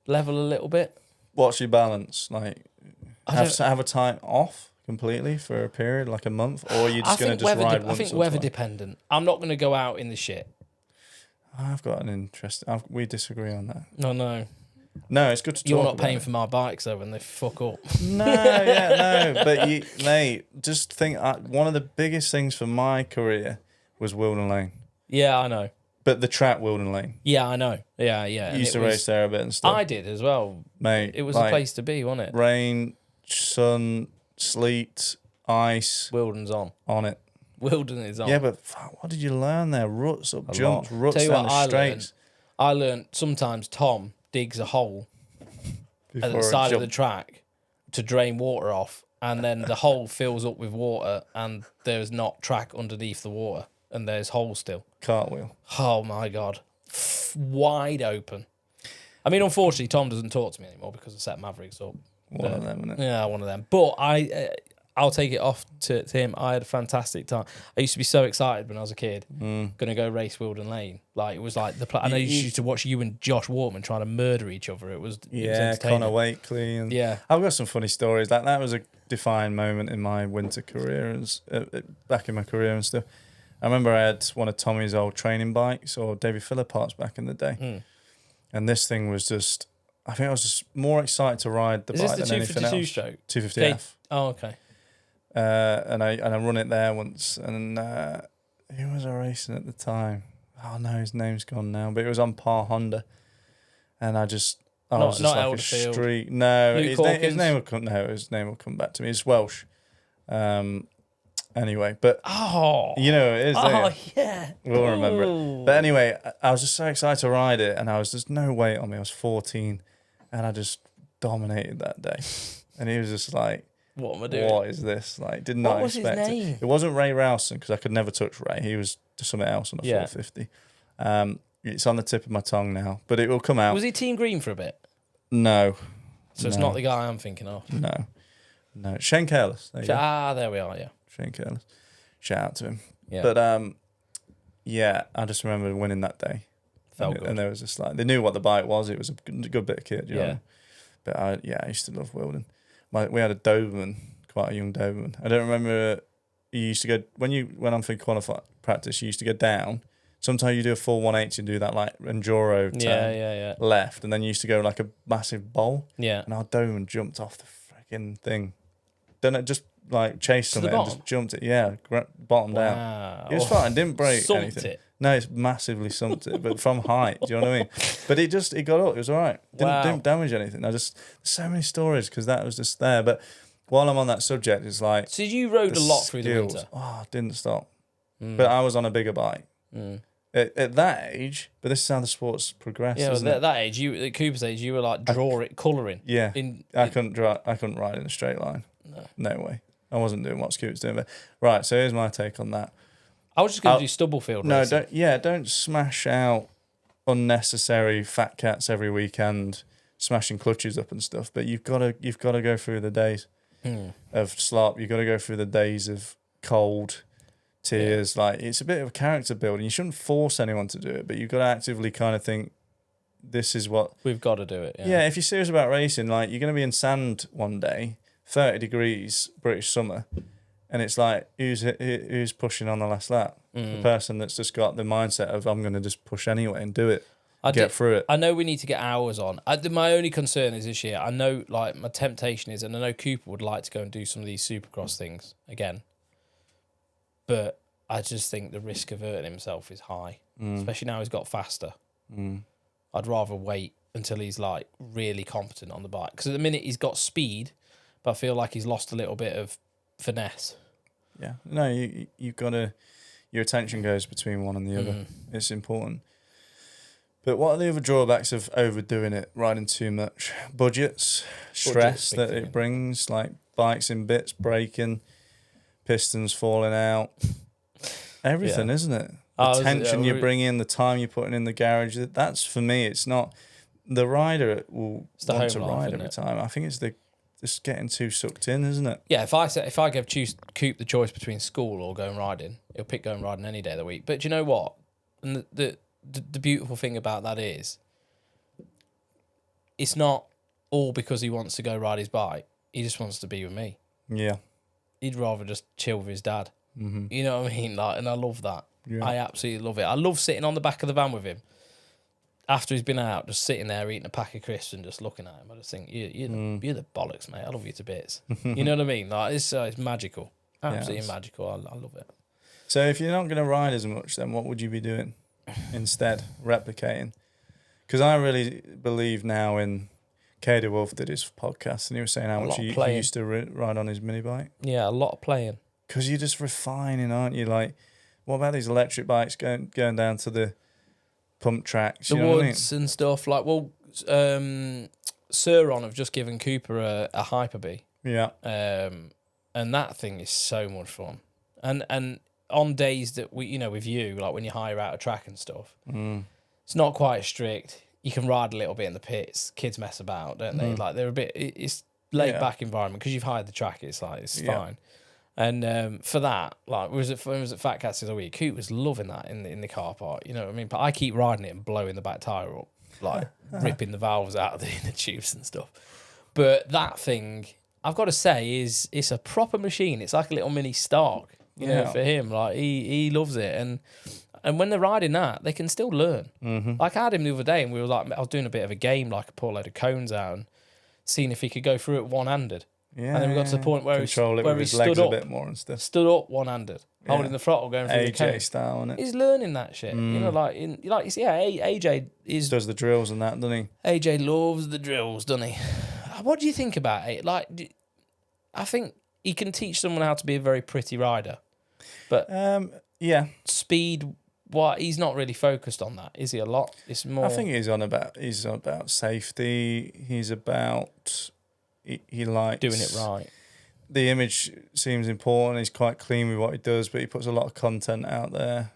[SPEAKER 1] level a little bit.
[SPEAKER 2] What's your balance? Like, have a time off completely for a period, like a month, or are you just going to just ride once?
[SPEAKER 1] I think weather dependent. I'm not going to go out in the shit.
[SPEAKER 2] I've got an interest. We disagree on that.
[SPEAKER 1] No,
[SPEAKER 2] it's good to talk.
[SPEAKER 1] You're not paying for my bikes though when they fuck up.
[SPEAKER 2] No. But mate, just think. One of the biggest things for my career was Wilden Lane.
[SPEAKER 1] Yeah, I know.
[SPEAKER 2] But the track Wilden Lane.
[SPEAKER 1] Yeah, I know. Yeah.
[SPEAKER 2] You used to race there a bit and stuff.
[SPEAKER 1] I did as well,
[SPEAKER 2] mate.
[SPEAKER 1] It was a place to be, wasn't it?
[SPEAKER 2] Rain, sun, sleet, ice.
[SPEAKER 1] Wilden's on
[SPEAKER 2] it.
[SPEAKER 1] Wilden is on.
[SPEAKER 2] Yeah, but what did you learn there? Ruts up jumps, ruts down the straights.
[SPEAKER 1] I learned sometimes Tom digs a hole at the side of the track to drain water off, and then the hole fills up with water, and there's not track underneath the water, and there's holes still.
[SPEAKER 2] Cartwheel.
[SPEAKER 1] Oh my God. Wide open. I mean, unfortunately, Tom doesn't talk to me anymore because I set Mavericks up.
[SPEAKER 2] One of them, isn't it?
[SPEAKER 1] Yeah, one of them. But I'll take it off to him. I had a fantastic time. I used to be so excited when I was a kid, going to go race Wilden Lane. Like, it was like I know you used to watch you and Josh Wortman trying to murder each other. It was
[SPEAKER 2] Connor Wakely. And I've got some funny stories. Like, that was a defining moment in my winter career, and back in my career and stuff. I remember I had one of Tommy's old training bikes, or Davy Philippart's back in the day. And this thing was just, I think I was just more excited to ride the bike than anything else.
[SPEAKER 1] Is this the 252 stroke?
[SPEAKER 2] 250F.
[SPEAKER 1] Oh, okay.
[SPEAKER 2] And I run it there once, and who was I racing at the time? Oh no, his name's gone now. But it was on Par Honda, and I was just like a street. No, his name will come. No, his name will come back to me. It's Welsh. Anyway, but you know it is.
[SPEAKER 1] Yeah,
[SPEAKER 2] we'll remember it. But anyway, I was just so excited to ride it, and there's no weight on me. I was 14, and I just dominated that day. And he was just like,
[SPEAKER 1] "What am I doing?
[SPEAKER 2] What is this?" Like, did not expect
[SPEAKER 1] his name?
[SPEAKER 2] it. It wasn't Ray Rowson, because I could never touch Ray. He was just something else on the 450. It's on the tip of my tongue now, but it will come out.
[SPEAKER 1] Was he Team Green for a bit?
[SPEAKER 2] No.
[SPEAKER 1] So it's not the guy I'm thinking of.
[SPEAKER 2] No. Shane Careless.
[SPEAKER 1] There we are. Yeah.
[SPEAKER 2] Shane Careless. Shout out to him.
[SPEAKER 1] Yeah.
[SPEAKER 2] But I just remember winning that day.
[SPEAKER 1] Felt good.
[SPEAKER 2] And there was just like, they knew what the bike was. It was a good bit of kit. You know? But I used to love Wilden. We had a Doberman, quite a young Doberman. I don't remember. You used to go when I'm for qualified practice. You used to go down. Sometimes you do a full 180 and do that like enduro turn left, and then you used to go like a massive bowl. Yeah. And our Doberman jumped off the freaking thing. Don't it just like chased something and just jumped it? Yeah, bottomed out. It was fine. Didn't break anything. It. No, it's massively sumped it, but from height. Do you know what I mean? But it got up. It was all right. Didn't damage anything. There's so many stories because that was just there. But while I'm on that subject, it's like.
[SPEAKER 1] So you rode a lot through the winter.
[SPEAKER 2] Oh, didn't stop. But I was on a bigger bike. At that age, but this is how the sport's progressed.
[SPEAKER 1] Yeah, at that age, at Cooper's age, you were like colouring.
[SPEAKER 2] Yeah, I couldn't ride in a straight line. No way. I wasn't doing what Scoot's doing. But right, so here's my take on that.
[SPEAKER 1] I was just going to do Stubblefield racing.
[SPEAKER 2] Don't smash out unnecessary fat cats every weekend, smashing clutches up and stuff. But you've got to go through the days of slop. You've got to go through the days of cold. Tears, like it's a bit of a character building. You shouldn't force anyone to do it, but you've got to actively kind of think, this is what
[SPEAKER 1] we've got to do it.
[SPEAKER 2] Yeah, if you're serious about racing, like you're going to be in sand one day 30 degrees British summer, and it's like, who's pushing on the last lap? The person that's just got the mindset of, I'm going to just push anyway and do it, get through it.
[SPEAKER 1] I know we need to get hours on. My only concern is this year, I know, like, my temptation is, and I know Cooper would like to go and do some of these Supercross things again, but I just think the risk of hurting himself is high, especially now he's got faster. I'd rather wait until he's, like, really competent on the bike, because at the minute he's got speed, but I feel like he's lost a little bit of finesse.
[SPEAKER 2] Yeah, no, you've got to, your attention goes between one and the other. It's important. But what are the other drawbacks of overdoing it, riding too much? Budgets, stress that it brings, like bikes in bits, braking, pistons falling out, everything, isn't it? The tension you bring in, the time you're putting in the garage. That's, for me, it's not the rider will want to ride every time. I think it's just getting too sucked in, isn't it?
[SPEAKER 1] Yeah, if I give Coop the choice between school or going riding, he'll pick going riding any day of the week. But do you know what? And the beautiful thing about that is, it's not all because he wants to go ride his bike. He just wants to be with me.
[SPEAKER 2] Yeah.
[SPEAKER 1] He'd rather just chill with his dad. You know what I mean? Like, and I love that.
[SPEAKER 2] Yeah.
[SPEAKER 1] I absolutely love it. I love sitting on the back of the van with him after he's been out, just sitting there eating a pack of crisps and just looking at him. I just think, you're the bollocks, mate. I love you to bits. You know what I mean? Like, it's magical. Absolutely magical. I love it.
[SPEAKER 2] So if you're not going to ride as much, then what would you be doing instead? Replicating? Because I really believe now in... Kader Wolf did his podcast and he was saying how much he used to ride on his mini bike.
[SPEAKER 1] Yeah, a lot of playing.
[SPEAKER 2] Because you're just refining, aren't you? Like, what about these electric bikes going down to the pump tracks?
[SPEAKER 1] The woods and stuff. Like, well, Suron have just given Cooper a Hyper-B.
[SPEAKER 2] Yeah.
[SPEAKER 1] And that thing is so much fun. And on days that with you, like when you hire out a track and stuff, it's not quite strict. You can ride a little bit in the pits. Kids mess about, don't they? Like, they're a bit... It's laid-back environment because you've hired the track. It's like, it's fine. And for that, like, when I was at Fat Cats the other week, Coot was loving that in the car park. You know what I mean? But I keep riding it and blowing the back tyre up, like, ripping the valves out of the inner tubes and stuff. But that thing, I've got to say, it's a proper machine. It's like a little mini Stark, you know, for him. Like, he loves it. And when they're riding that, they can still learn. Like, I had him the other day, and we were like, I was doing a bit of a game, like, I put a load of cones out and seeing if he could go through it one-handed. Yeah, and then we got to the point where he stood up a bit more and stuff. Stood up one-handed, holding the throttle, going through the cone. AJ style, isn't it? He's learning that shit. You know, AJ does
[SPEAKER 2] the drills and that, doesn't he?
[SPEAKER 1] AJ loves the drills, doesn't he? What do you think about it? Like, I think he can teach someone how to be a very pretty rider, but speed. What, he's not really focused on that, is he? A lot. It's more.
[SPEAKER 2] I think he's on about safety. He's about he likes
[SPEAKER 1] doing it right.
[SPEAKER 2] The image seems important. He's quite clean with what he does, but he puts a lot of content out there.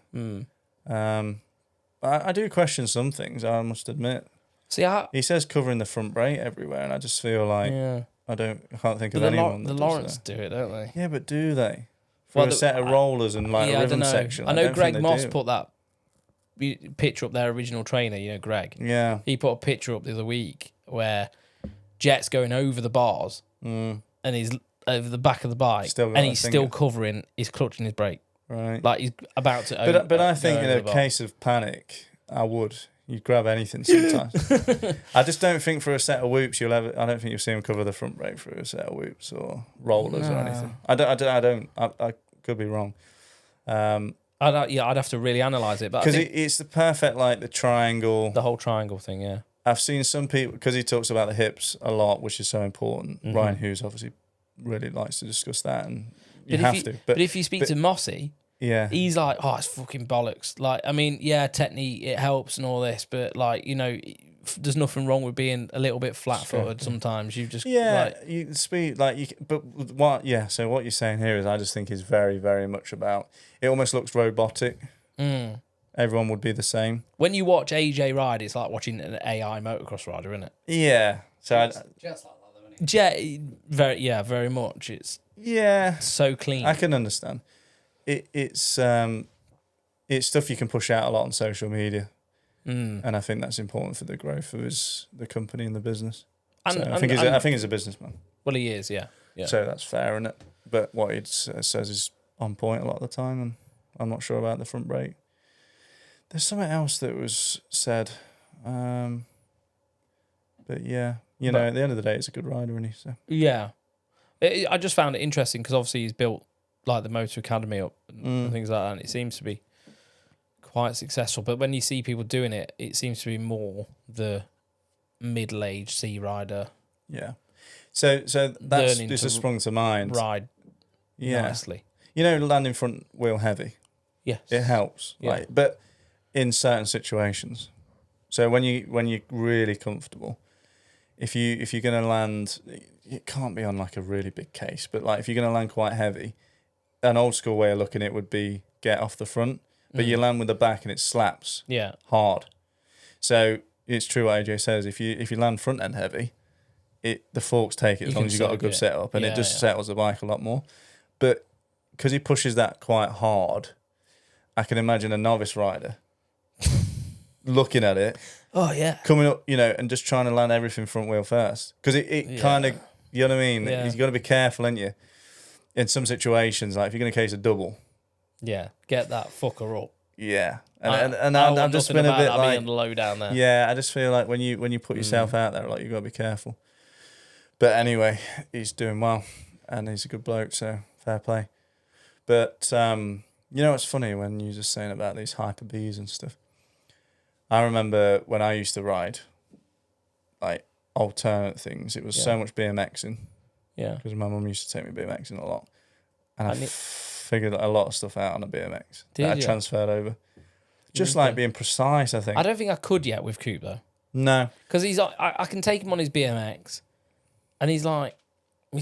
[SPEAKER 2] I do question some things, I must admit.
[SPEAKER 1] See,
[SPEAKER 2] he says covering the front brake everywhere, and I just feel like I can't think of anyone.
[SPEAKER 1] The Lawrence do it, don't they?
[SPEAKER 2] Yeah, but do they? For a set of rollers and like a rhythm section.
[SPEAKER 1] I know Greg Moss put that picture up, their original trainer, you know, Greg.
[SPEAKER 2] Yeah.
[SPEAKER 1] He put a picture up the other week where Jet's going over the bars and he's over the back of the bike and he's still covering his clutch and his brake.
[SPEAKER 2] Right.
[SPEAKER 1] Like, he's about to
[SPEAKER 2] But I think in a case of panic, you'd grab anything sometimes. I just don't think for a set of whoops I don't think you'll see him cover the front brake for a set of whoops or rollers or anything. I could be wrong.
[SPEAKER 1] I'd have to really analyse it, but
[SPEAKER 2] because it's the perfect, like, the triangle,
[SPEAKER 1] the whole triangle thing. Yeah,
[SPEAKER 2] I've seen some people, because he talks about the hips a lot, which is so important. Ryan Hughes obviously really likes to discuss that, and you have to.
[SPEAKER 1] But if you speak to Mossy.
[SPEAKER 2] Yeah,
[SPEAKER 1] he's like, oh, it's fucking bollocks. Like, I mean, yeah, technique, it helps and all this, but, like, you know, there's nothing wrong with being a little bit flat-footed. Sometimes you just
[SPEAKER 2] you speed but what? Yeah, so what you're saying here is, I just think is very, very much about. It almost looks robotic. Everyone would be the same.
[SPEAKER 1] When you watch AJ ride, it's like watching an AI motocross rider, isn't it?
[SPEAKER 2] Yeah. So
[SPEAKER 3] Jet's like that, though, isn't he?
[SPEAKER 1] Jet, very much. It's so clean.
[SPEAKER 2] I can understand. It's stuff you can push out a lot on social media, and I think that's important for the growth of the company and the business. I think he's a businessman.
[SPEAKER 1] Well, he is, yeah. Yeah.
[SPEAKER 2] So that's fair, isn't it? But what he says is on point a lot of the time, and I'm not sure about the front brake. There's something else that was said. But yeah, at the end of the day, it's a good rider, isn't he? So.
[SPEAKER 1] Yeah. I just found it interesting because obviously he's built like the Motor Academy up and things like that, and it seems to be quite successful. But when you see people doing it, it seems to be more the middle-aged sea rider.
[SPEAKER 2] Yeah. So that's this has sprung to mind.
[SPEAKER 1] Ride nicely.
[SPEAKER 2] Landing front wheel heavy.
[SPEAKER 1] Yes.
[SPEAKER 2] It helps.
[SPEAKER 1] Yeah.
[SPEAKER 2] Like, but in certain situations. So when you're really comfortable, if you're gonna land, it can't be on like a really big case, but like if you're gonna land quite heavy, an old school way of looking at it would be get off the front, but you land with the back and it slaps hard. So it's true what AJ says. If you land front end heavy, the forks take it as long as you've got a good setup, and it just settles the bike a lot more. But because he pushes that quite hard, I can imagine a novice rider looking at it.
[SPEAKER 1] Oh yeah,
[SPEAKER 2] coming up, and just trying to land everything front wheel first, because it kind of, you know what I mean.
[SPEAKER 1] Yeah.
[SPEAKER 2] You've got to be careful, ain't you? In some situations, like if you're going to case a double,
[SPEAKER 1] get that fucker up.
[SPEAKER 2] Yeah, and I've just been a bit like
[SPEAKER 1] being low down there.
[SPEAKER 2] Yeah, I just feel like when you put yourself out there, like you've got to be careful. But anyway, he's doing well, and he's a good bloke, so fair play. But what's funny when you're just saying about these Hyper Bs and stuff. I remember when I used to ride, like, alternate things, it was so much BMXing.
[SPEAKER 1] Yeah.
[SPEAKER 2] Because my mum used to take me BMXing a lot. And I figured a lot of stuff out on a BMX. I transferred over. Just like being precise, I think.
[SPEAKER 1] I don't think I could yet with Coop, though.
[SPEAKER 2] No.
[SPEAKER 1] Because he's like, I can take him on his BMX, and he's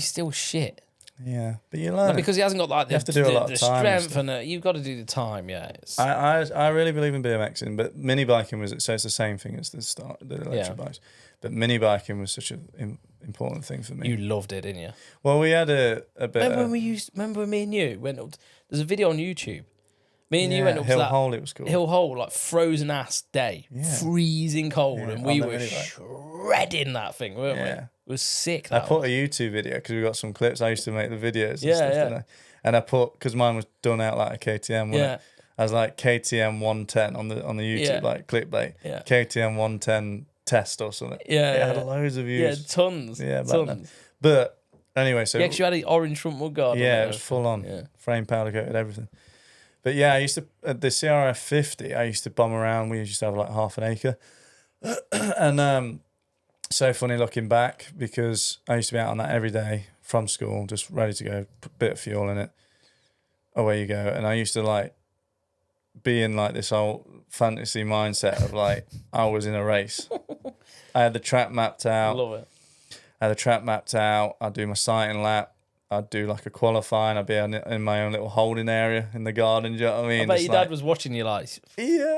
[SPEAKER 1] still shit.
[SPEAKER 2] Yeah, but you learn
[SPEAKER 1] because he hasn't got like
[SPEAKER 2] you have to do a lot of time
[SPEAKER 1] strength, and you've got to do the time. Yeah,
[SPEAKER 2] I really believe in BMXing, but mini biking was it's the same thing as the electric bikes. But mini biking was such an important thing for me.
[SPEAKER 1] You loved it, didn't you?
[SPEAKER 2] Well, we had a bit.
[SPEAKER 1] Remember when me and you went up? There's a video on YouTube. Me and you went up
[SPEAKER 2] Hill
[SPEAKER 1] to that
[SPEAKER 2] Hole. It was cool.
[SPEAKER 1] Hill Hole, like frozen ass day, freezing cold, and we were shredding that thing, weren't we? It was sick.
[SPEAKER 2] I put a YouTube video because we got some clips. I used to make the videos. And stuff,
[SPEAKER 1] yeah.
[SPEAKER 2] didn't I? And I put, because mine was done out like a KTM. Wasn't it? I was like KTM 110 on the YouTube, like clickbait.
[SPEAKER 1] Yeah.
[SPEAKER 2] KTM 110 test or something.
[SPEAKER 1] Yeah,
[SPEAKER 2] it had loads of views.
[SPEAKER 1] Yeah, tons.
[SPEAKER 2] Yeah,
[SPEAKER 1] tons.
[SPEAKER 2] But anyway, so
[SPEAKER 1] you had the orange front mud guard.
[SPEAKER 2] Yeah, it was full on. Yeah. Frame powder coated, everything. But yeah, I used to at the CRF 50. I used to bomb around. We used to have like half an acre, and so funny looking back because I used to be out on that every day from school, just ready to go, put a bit of fuel in it, away you go. And I used to like be in like this old fantasy mindset of like I was in a race. I had the track mapped out.
[SPEAKER 1] Love it.
[SPEAKER 2] I had the track mapped out. I'd do my sighting lap. I'd do like a qualifying. I'd be in my own little holding area in the garden. Do you know what I mean?
[SPEAKER 1] I bet your dad was watching you like,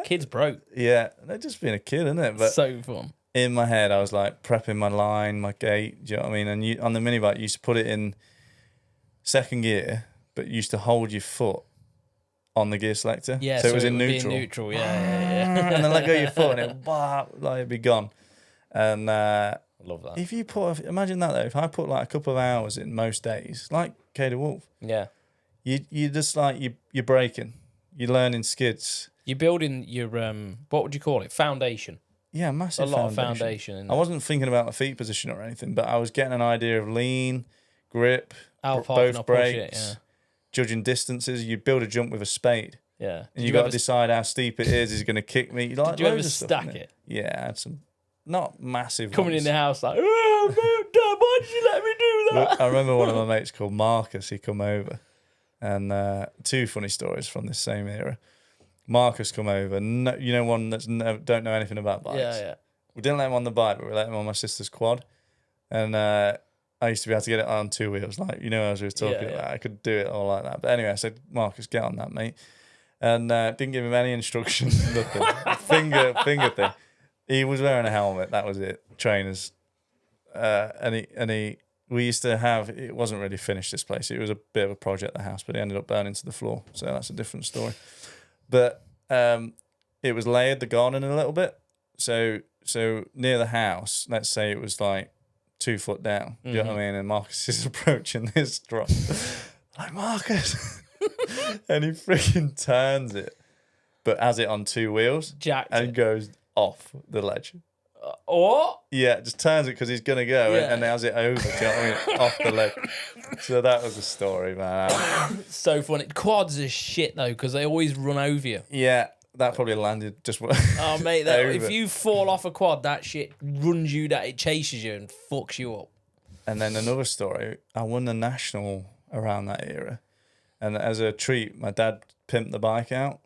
[SPEAKER 1] kid's broke.
[SPEAKER 2] Yeah, they're just being a kid, isn't it? But
[SPEAKER 1] so fun.
[SPEAKER 2] In my head, I was like prepping my line, my gate. Do you know what I mean? And on the mini bike, you used to put it in second gear, but you used to hold your foot on the gear selector.
[SPEAKER 1] Yeah,
[SPEAKER 2] so it was in neutral.
[SPEAKER 1] Neutral, yeah.
[SPEAKER 2] And then let go of your foot, and it'd be gone. And
[SPEAKER 1] love that.
[SPEAKER 2] If you imagine that though, if I put like a couple of hours in most days, like K Wolf, you just like you're braking, you're learning skids,
[SPEAKER 1] you're building your what would you call it? Foundation.
[SPEAKER 2] Yeah, massive.
[SPEAKER 1] A lot of foundation.
[SPEAKER 2] I wasn't thinking about the feet position or anything, but I was getting an idea of lean, grip, both brakes, judging distances. You build a jump with a spade.
[SPEAKER 1] Yeah,
[SPEAKER 2] and you got to decide how steep it is. Is he going to kick me?
[SPEAKER 1] Did you ever stack it?
[SPEAKER 2] Yeah, I had some. Not massive
[SPEAKER 1] coming
[SPEAKER 2] ones.
[SPEAKER 1] in the house like, oh, Dad, why did you let me do that?
[SPEAKER 2] Look, I remember one of my mates called Marcus, he come over, and two funny stories from this same era. Marcus come over, one that's don't know anything about bikes.
[SPEAKER 1] Yeah.
[SPEAKER 2] We didn't let him on the bike, but we let him on my sister's quad, and I used to be able to get it on two wheels, like as we were talking about, I could do it all like that. But anyway, I said, Marcus, get on that, mate, and didn't give him any instructions, nothing, finger thing. He was wearing a helmet. That was it. Trainers, we used to have. It wasn't really finished. This place. It was a bit of a project. The house, but it ended up burning to the floor. So that's a different story. But it was layered the garden a little bit. So near the house, let's say it was like 2 foot down. Do you know what I mean? And Marcus is approaching this drop. Like, Marcus. And he freaking turns it, but has it on 2 wheels. And goes off the ledge.
[SPEAKER 1] What?
[SPEAKER 2] Yeah, just turns it because he's going to go and has it over, do you know what I mean? Off the ledge. So that was the story, man.
[SPEAKER 1] So funny. Quads are shit, though, because they always run over you.
[SPEAKER 2] Yeah, that probably landed just...
[SPEAKER 1] Oh, mate, if you fall off a quad, that shit runs you down. It chases you and fucks you up.
[SPEAKER 2] And then another story, I won the national around that era. And as a treat, my dad pimped the bike out,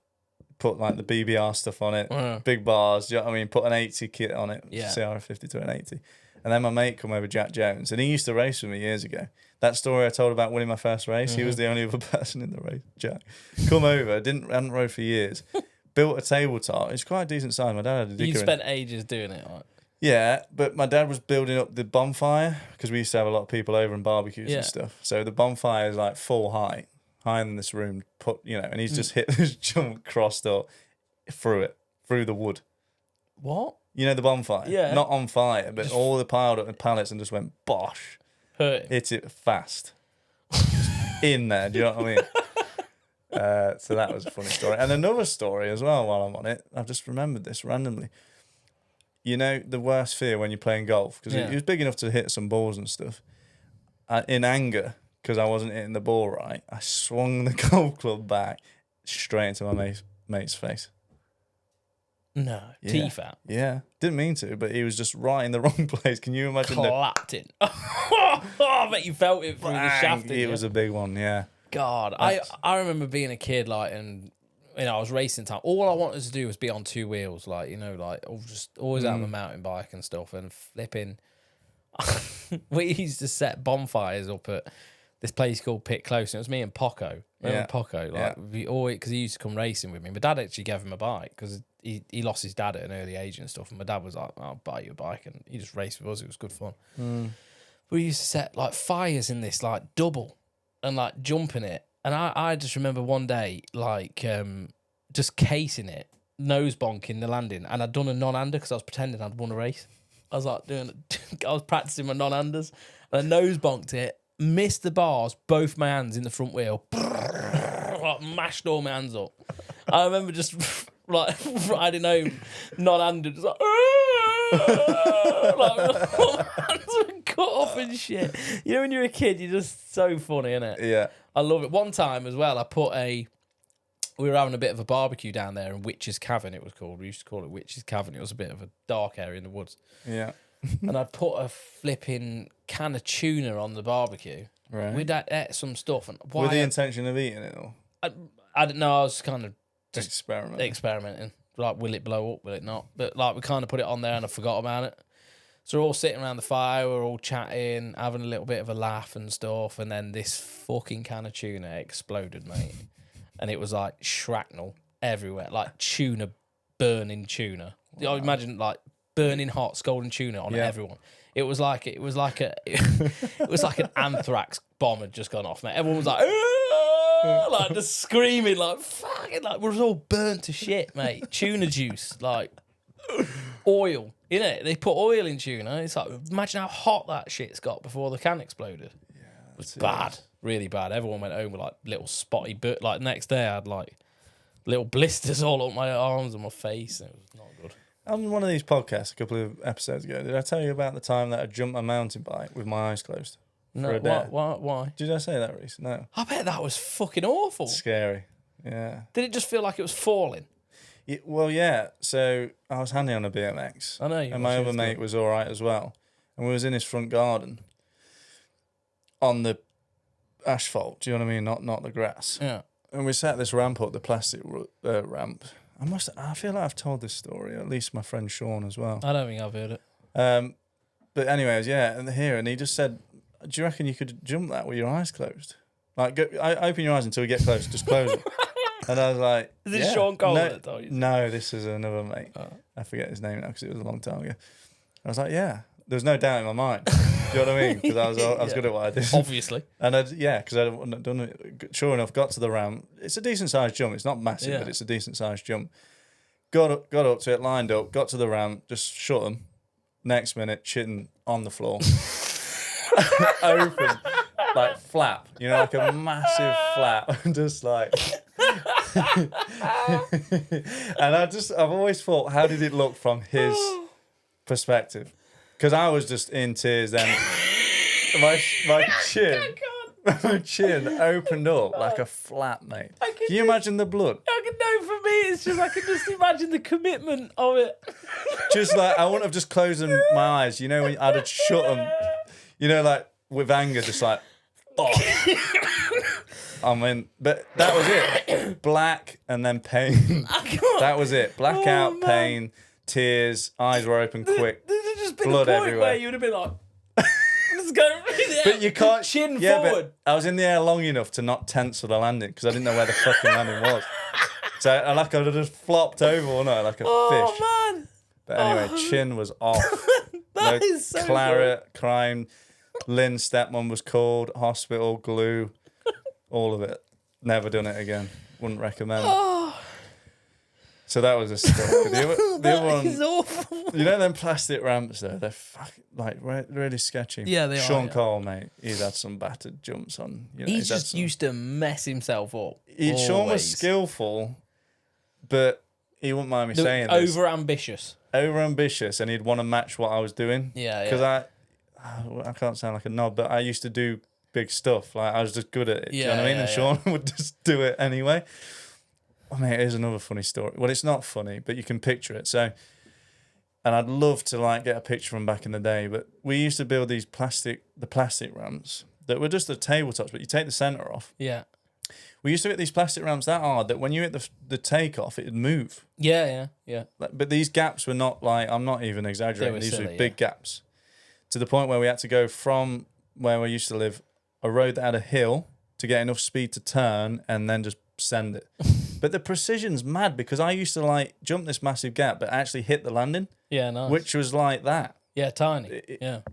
[SPEAKER 2] put like the BBR stuff on it, big bars, do you know what I mean? Put an 80 kit on it, CR50 to an 80. And then my mate come over, Jack Jones, and he used to race with me years ago. That story I told about winning my first race, he was the only other person in the race, Jack. Come over, hadn't rode for years, built a tabletop. It's quite a decent size. My dad had a digger.
[SPEAKER 1] You spent ages doing it, right?
[SPEAKER 2] Yeah, but my dad was building up the bonfire because we used to have a lot of people over and barbecues and stuff. So the bonfire is like full height, higher than this room, and he's just hit this jump, crossed up, through the wood.
[SPEAKER 1] What?
[SPEAKER 2] You know the bonfire?
[SPEAKER 1] Yeah.
[SPEAKER 2] Not on fire, but all the piled up in pallets and just went bosh.
[SPEAKER 1] Hurt.
[SPEAKER 2] Hit it fast. In there, do you know what I mean? So that was a funny story. And another story as well while I'm on it, I've just remembered this randomly. You know, the worst fear when you're playing golf, because he was big enough to hit some balls and stuff. In anger, because I wasn't hitting the ball right, I swung the golf club back straight into my mate's face.
[SPEAKER 1] No.
[SPEAKER 2] Yeah.
[SPEAKER 1] Teeth out.
[SPEAKER 2] Yeah. Didn't mean to, but he was just right in the wrong place. Can you imagine
[SPEAKER 1] Clapped it. I bet you felt it through the shaft.
[SPEAKER 2] It was a big one, yeah.
[SPEAKER 1] God. I remember being a kid, like, and... I was racing time. All I wanted to do was be on 2 wheels, like, just always out on a mountain bike and stuff, and flipping. We used to set bonfires up at this place called Pit Close, and it was me and Poco. Remember Poco? Like, we always, because he used to come racing with me. My dad actually gave him a bike because he lost his dad at an early age and stuff, and my dad was like, I'll buy you a bike, and he just raced with us. It was good fun. We used to set like fires in this like double and like jumping it. And I just remember one day, like, just casing it, nose bonking the landing. And I'd done a non-hander because I was pretending I'd won a race. I was like I was practicing my non-handers. And I nose bonked it, missed the bars, both my hands in the front wheel. Like, mashed all my hands up. I remember just, like, riding home, non-handed, just like, like, my hands were cut off and shit. You know, when you're a kid, you're just so funny, innit?
[SPEAKER 2] Yeah.
[SPEAKER 1] I love it. One time as well, we were having a bit of a barbecue down there in Witch's Cavern, it was called. We used to call it Witch's Cavern. It was a bit of a dark area in the woods. Yeah. And I'd put a flipping can of tuna on the barbecue.
[SPEAKER 2] Right.
[SPEAKER 1] We'd ate some stuff. And
[SPEAKER 2] with the intention of eating it, or?
[SPEAKER 1] I don't know. I was kind of just
[SPEAKER 2] experimenting.
[SPEAKER 1] Like, will it blow up? Will it not? But, like, we kind of put it on there and I forgot about it. So we're all sitting around the fire, we're all chatting, having a little bit of a laugh and stuff, and then this fucking can of tuna exploded, mate. And it was like shrapnel everywhere, like tuna, burning tuna. Wow. I imagine like burning hot, scalding tuna on everyone. It was like an anthrax bomb had just gone off, mate. Everyone was like, like just screaming, like fucking, like we was all burnt to shit, mate. Tuna juice, like oil. You know, they put oil in tuna. It's like, imagine how hot that shit's got before the can exploded. Yeah, it was bad, really bad. Everyone went home with like little spotty, but like next day I had like little blisters all up my arms and my face, and it was not good.
[SPEAKER 2] On one of these podcasts a couple of episodes ago, did I tell you about the time that I jumped a mountain bike with my eyes closed?
[SPEAKER 1] No, why?
[SPEAKER 2] Did I say that, Reece? No.
[SPEAKER 1] I bet that was fucking awful.
[SPEAKER 2] Scary. Yeah.
[SPEAKER 1] Did it just feel like it was falling?
[SPEAKER 2] Well, yeah. So I was handy on a BMX.
[SPEAKER 1] I know.
[SPEAKER 2] And my other mate was all right as well. And we was in his front garden on the asphalt. Do you know what I mean? Not the grass.
[SPEAKER 1] Yeah.
[SPEAKER 2] And we set this ramp up, the plastic ramp. I feel like I've told this story. At least my friend Sean as well.
[SPEAKER 1] I don't think I've heard it.
[SPEAKER 2] But anyways, yeah. And he just said, "Do you reckon you could jump that with your eyes closed? Like, open your eyes until you get close. Just close it." And I was like,
[SPEAKER 1] "Is this Sean Cole that told you?"
[SPEAKER 2] No, this is another mate. Oh. I forget his name now because it was a long time ago. I was like, "Yeah." There was no doubt in my mind. Do you know what I mean? Because I was good at what I did.
[SPEAKER 1] Obviously.
[SPEAKER 2] And because I'd done it. Sure enough, got to the ramp. It's a decent sized jump. It's not massive, but it's a decent sized jump. Got up to it, lined up, got to the ramp, just shut them. Next minute, chitting on the floor. open, like flap, you know, like a massive flap, just like. And I've always thought, how did it look from his perspective? Because I was just in tears then. My chin opened up like a flap, mate. Can you imagine the blood?
[SPEAKER 1] For me, it's just I can just imagine the commitment of it.
[SPEAKER 2] Just like, I wouldn't have just closed my eyes, you know, when I'd have shut them, you know, like with anger, just like, oh. I mean, but that was it. Black and then pain. That was it. Blackout, pain, tears, eyes were open quick.
[SPEAKER 1] There's just been
[SPEAKER 2] blood
[SPEAKER 1] a point
[SPEAKER 2] everywhere.
[SPEAKER 1] where you would have been like, let's go.
[SPEAKER 2] But you can't.
[SPEAKER 1] Chin
[SPEAKER 2] But
[SPEAKER 1] forward.
[SPEAKER 2] I was in the air long enough to not tense for the landing because I didn't know where the fucking landing was. So I would have just flopped over, wouldn't I, like a fish.
[SPEAKER 1] Oh, man.
[SPEAKER 2] But anyway, chin was off.
[SPEAKER 1] That is so
[SPEAKER 2] claret, crime. Lynn's stepmom was called. Hospital, glue, all of it. Never done it again. Wouldn't recommend. So that was a story. The other one
[SPEAKER 1] is awful.
[SPEAKER 2] You know them plastic ramps though? They're like really sketchy.
[SPEAKER 1] Yeah, they are.
[SPEAKER 2] Sean Cole, mate, he's had some battered jumps on. You know,
[SPEAKER 1] He's just used to mess himself up.
[SPEAKER 2] Sean was skillful, but he wouldn't mind me saying this.
[SPEAKER 1] Over
[SPEAKER 2] ambitious, and he'd want to match what I was doing.
[SPEAKER 1] Yeah,
[SPEAKER 2] because I can't sound like a knob, but I used to do big stuff. Like I was just good at it. Do you know what I mean? And Sean would just do it anyway. Oh, mate, here's another funny story. Well, it's not funny, but you can picture it. So, and I'd love to like get a picture from back in the day, but we used to build these plastic ramps that were just the tabletops, but you take the center off.
[SPEAKER 1] Yeah.
[SPEAKER 2] We used to get these plastic ramps that hard that when you hit the takeoff, it'd move.
[SPEAKER 1] Yeah.
[SPEAKER 2] But these gaps were not like, I'm not even exaggerating. These were big gaps to the point where we had to go from where we used to live, a road that had a hill to get enough speed to turn and then just send it. But the precision's mad because I used to like jump this massive gap but actually hit the landing.
[SPEAKER 1] Yeah, nice.
[SPEAKER 2] Which was like that.
[SPEAKER 1] Yeah, tiny.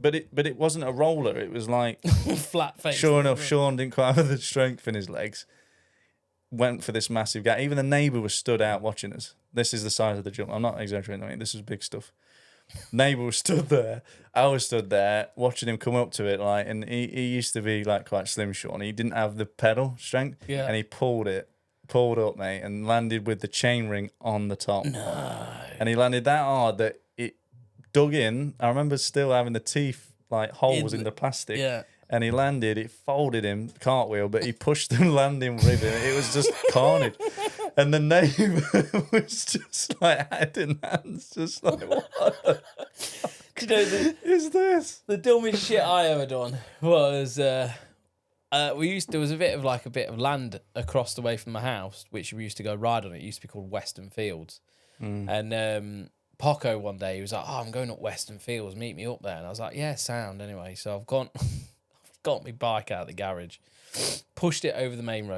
[SPEAKER 2] But it wasn't a roller. It was like
[SPEAKER 1] flat face.
[SPEAKER 2] Sure enough, Sean didn't quite have the strength in his legs. Went for this massive gap. Even the neighbour was stood out watching us. This is the size of the jump. I'm not exaggerating. I mean, this was big stuff. Neighbour was stood there. I was stood there watching him come up to it. Like, and he used to be like quite slim, Sean. He didn't have the pedal strength.
[SPEAKER 1] Yeah.
[SPEAKER 2] And he pulled up, mate, and landed with the chain ring on the top.
[SPEAKER 1] No.
[SPEAKER 2] And he landed that hard that it dug in. I remember still having the teeth like holes in the plastic.
[SPEAKER 1] Yeah.
[SPEAKER 2] And he landed, it folded him, cartwheel, but he pushed the landing ribbon. It was just carnage. And the neighbour was just like head in hands, just like, what
[SPEAKER 1] Do you know,
[SPEAKER 2] is this?
[SPEAKER 1] The dumbest shit I ever done was there was a bit of land across the way from my house, which we used to go ride on. It used to be called Western Fields. And Poco one day, he was like, I'm going up Western Fields, meet me up there. And I was like, yeah, sound anyway. So I've got my bike out of the garage, pushed it over the main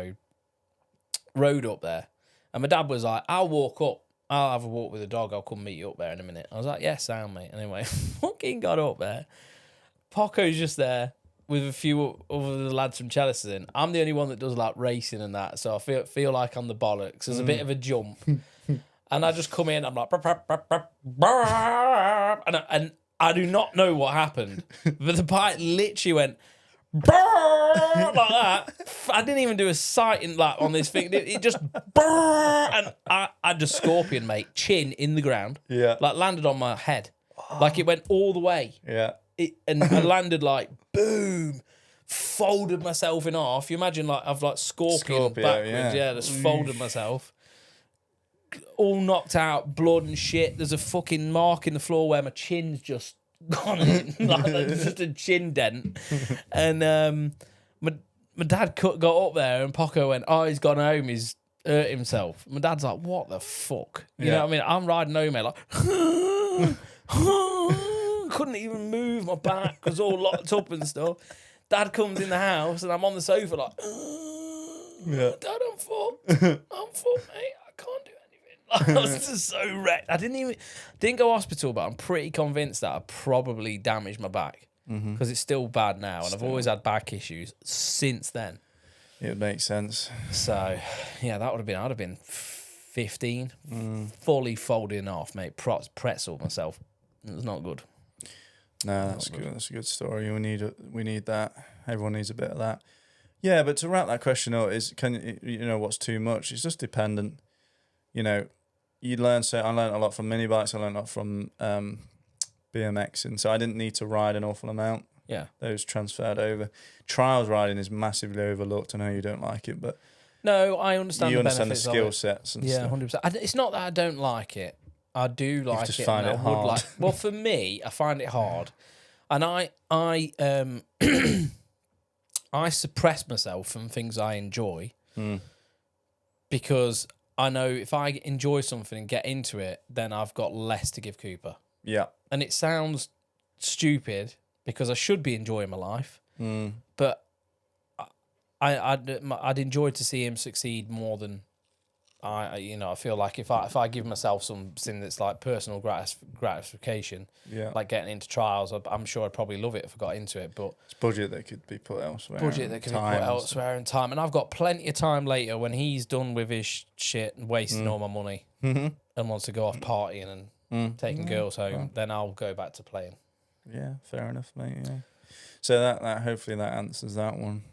[SPEAKER 1] road up there. And my dad was like, I'll walk up. I'll have a walk with the dog. I'll come meet you up there in a minute. I was like, yeah, sound, mate. Anyway, fucking got up there. Poco's just there with a few of the lads from Chellaston. I'm the only one that does like racing and that, so I feel like I'm the bollocks. There's a bit of a jump. And I just come in, I'm like, and I do not know what happened. But the bike literally went like that. I didn't even do a sighting like on this thing. It just and I just scorpion, mate, chin in the ground.
[SPEAKER 2] Yeah.
[SPEAKER 1] Like landed on my head. Like it went all the way.
[SPEAKER 2] Yeah.
[SPEAKER 1] And I landed like boom, folded myself in half. You imagine like I've like scorpion backwards, just folded myself. All knocked out, blood and shit. There's a fucking mark in the floor where my chin's just gone in, like just a chin dent. And my dad got up there and Poco went, oh, he's gone home, he's hurt himself. My dad's like, what the fuck? You know what I mean? I'm riding home, mate, like couldn't even move, my back was all locked up and stuff. Dad comes in the house and I'm on the sofa like, Dad, I'm fucked, mate, I can't do anything. Like, I was just so wrecked. I didn't go to hospital, but I'm pretty convinced that I probably damaged my back because it's still bad now, and I've always had back issues since then.
[SPEAKER 2] It would make sense.
[SPEAKER 1] So yeah, I'd have been 15, fully folding off, mate. Pretzel myself. It was not good.
[SPEAKER 2] No, that's good. That's a good story. We need that. Everyone needs a bit of that. Yeah, but to wrap that question up what's too much? It's just dependent. You know, I learned a lot from mini bikes. I learned a lot from BMX, and so I didn't need to ride an awful amount.
[SPEAKER 1] Yeah,
[SPEAKER 2] those transferred over. Trials riding is massively overlooked. I know you don't like it, but
[SPEAKER 1] no, I understand.
[SPEAKER 2] You
[SPEAKER 1] the
[SPEAKER 2] understand the
[SPEAKER 1] benefits
[SPEAKER 2] skill
[SPEAKER 1] of it.
[SPEAKER 2] sets and
[SPEAKER 1] Yeah,
[SPEAKER 2] stuff.
[SPEAKER 1] 100%. It's not that I don't like it. I do like
[SPEAKER 2] just
[SPEAKER 1] it.
[SPEAKER 2] find
[SPEAKER 1] and
[SPEAKER 2] it
[SPEAKER 1] I would
[SPEAKER 2] hard.
[SPEAKER 1] like. Well, for me, I find it hard, and I I suppress myself from things I enjoy because I know if I enjoy something and get into it, then I've got less to give Cooper.
[SPEAKER 2] Yeah.
[SPEAKER 1] And it sounds stupid because I should be enjoying my life, but I'd enjoy to see him succeed more than I feel like if I give myself something that's like personal gratification, like getting into trials, I'm sure I'd probably love it if I got into it. But
[SPEAKER 2] it's budget that could be put elsewhere.
[SPEAKER 1] And time, and I've got plenty of time later when he's done with his shit and wasting all my money and wants to go off partying and taking girls home. Then I'll go back to playing.
[SPEAKER 2] Yeah, fair enough, mate. Yeah. So that hopefully that answers that one.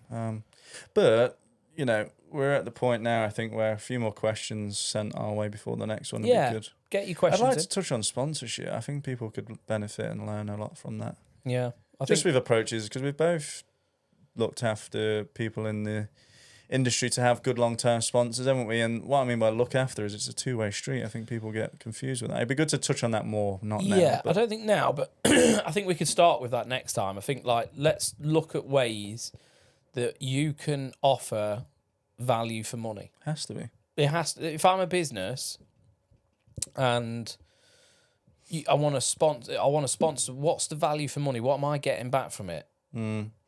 [SPEAKER 2] But you know, we're at the point now, I think, where a few more questions sent our way before the next one would be good.
[SPEAKER 1] Get your questions
[SPEAKER 2] I'd like
[SPEAKER 1] in.
[SPEAKER 2] to touch on sponsorship. I think people could benefit and learn a lot from that.
[SPEAKER 1] Yeah.
[SPEAKER 2] Just with approaches, because we've both looked after people in the industry to have good long-term sponsors, haven't we? And what I mean by look after is it's a two-way street. I think people get confused with that. It'd be good to touch on that more, not now.
[SPEAKER 1] Yeah, I don't think now, but I think we could start with that next time. I think, let's look at ways that you can offer value for money.
[SPEAKER 2] Has to be.
[SPEAKER 1] It has to. If I'm a business and I want to sponsor. What's the value for money? What am I getting back from it?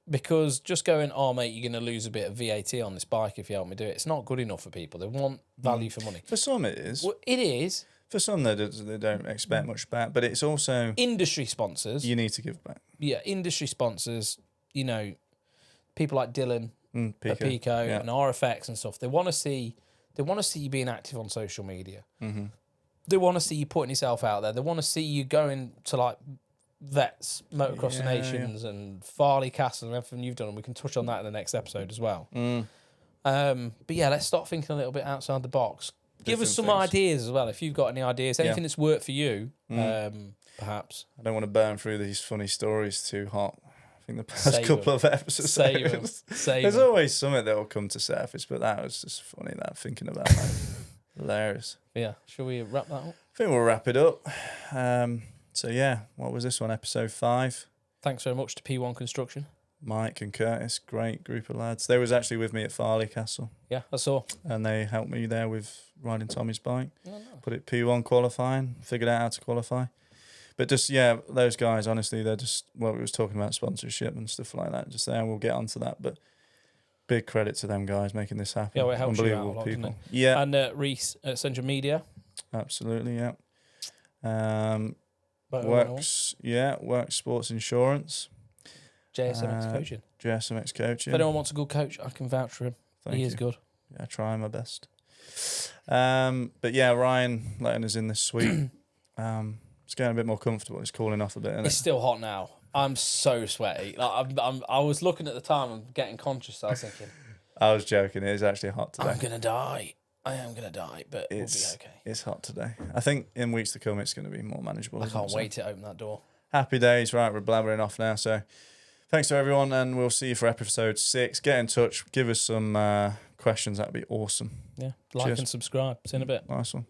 [SPEAKER 1] Because just going, oh mate, you're going to lose a bit of VAT on this bike if you help me do it. It's not good enough for people. They want value for money.
[SPEAKER 2] For some, it is.
[SPEAKER 1] Well, it is.
[SPEAKER 2] For some, they don't expect much back, but it's also
[SPEAKER 1] Industry sponsors.
[SPEAKER 2] You need to give back.
[SPEAKER 1] Yeah, industry sponsors. You know, people like Dylan. Pico and RFX and stuff. They want to see you being active on social media. They want to see you putting yourself out there. They want to see you going to like vets, Motocross Nations and Farley Castle and everything you've done. And we can touch on that in the next episode as well. But yeah, let's start thinking a little bit outside the box. Give us some ideas as well. If you've got any ideas, anything that's worked for you, perhaps.
[SPEAKER 2] I don't want to burn through these funny stories too hot. I think the past couple of episodes. There's always something that will come to surface, but that was just funny. That thinking about that, hilarious.
[SPEAKER 1] Yeah, shall we wrap that up?
[SPEAKER 2] I think we'll wrap it up. So yeah, what was this one? Episode 5.
[SPEAKER 1] Thanks very much to P1 Construction,
[SPEAKER 2] Mike and Curtis, great group of lads. They was actually with me at Farley Castle.
[SPEAKER 1] Yeah, I saw.
[SPEAKER 2] And they helped me there with riding Tommy's bike.
[SPEAKER 1] Oh, no.
[SPEAKER 2] Put it P1 qualifying, figured out how to qualify. But just, those guys, honestly, they're just, we was talking about sponsorship and stuff like that just there. We'll get onto that. But big credit to them guys making this happen.
[SPEAKER 1] Yeah, well, it helps you out
[SPEAKER 2] Unbelievable
[SPEAKER 1] a lot,
[SPEAKER 2] people.
[SPEAKER 1] doesn't it?
[SPEAKER 2] Yeah.
[SPEAKER 1] And Reese at Central Media.
[SPEAKER 2] Absolutely, yeah. Works Sports Insurance.
[SPEAKER 1] JSMX Coaching.
[SPEAKER 2] JSMX Coaching.
[SPEAKER 1] If anyone wants a good coach, I can vouch for him. He is good.
[SPEAKER 2] Yeah, I try my best. But yeah, Ryan letting us in this week. It's getting a bit more comfortable. It's cooling off a bit, isn't
[SPEAKER 1] It's still hot now. I'm so sweaty. Like, I was looking at the time and getting conscious. I was thinking,
[SPEAKER 2] I was joking. It is actually hot today.
[SPEAKER 1] I'm going to die. I am going to die, but we'll be okay.
[SPEAKER 2] It's hot today. I think in weeks to come, it's going to be more manageable.
[SPEAKER 1] I can't wait to open that door.
[SPEAKER 2] Happy days. Right, we're blabbering off now. So thanks to everyone, and we'll see you for episode 6. Get in touch. Give us some questions. That'd be awesome.
[SPEAKER 1] Yeah. Like and subscribe. See you in a bit.
[SPEAKER 2] Nice one.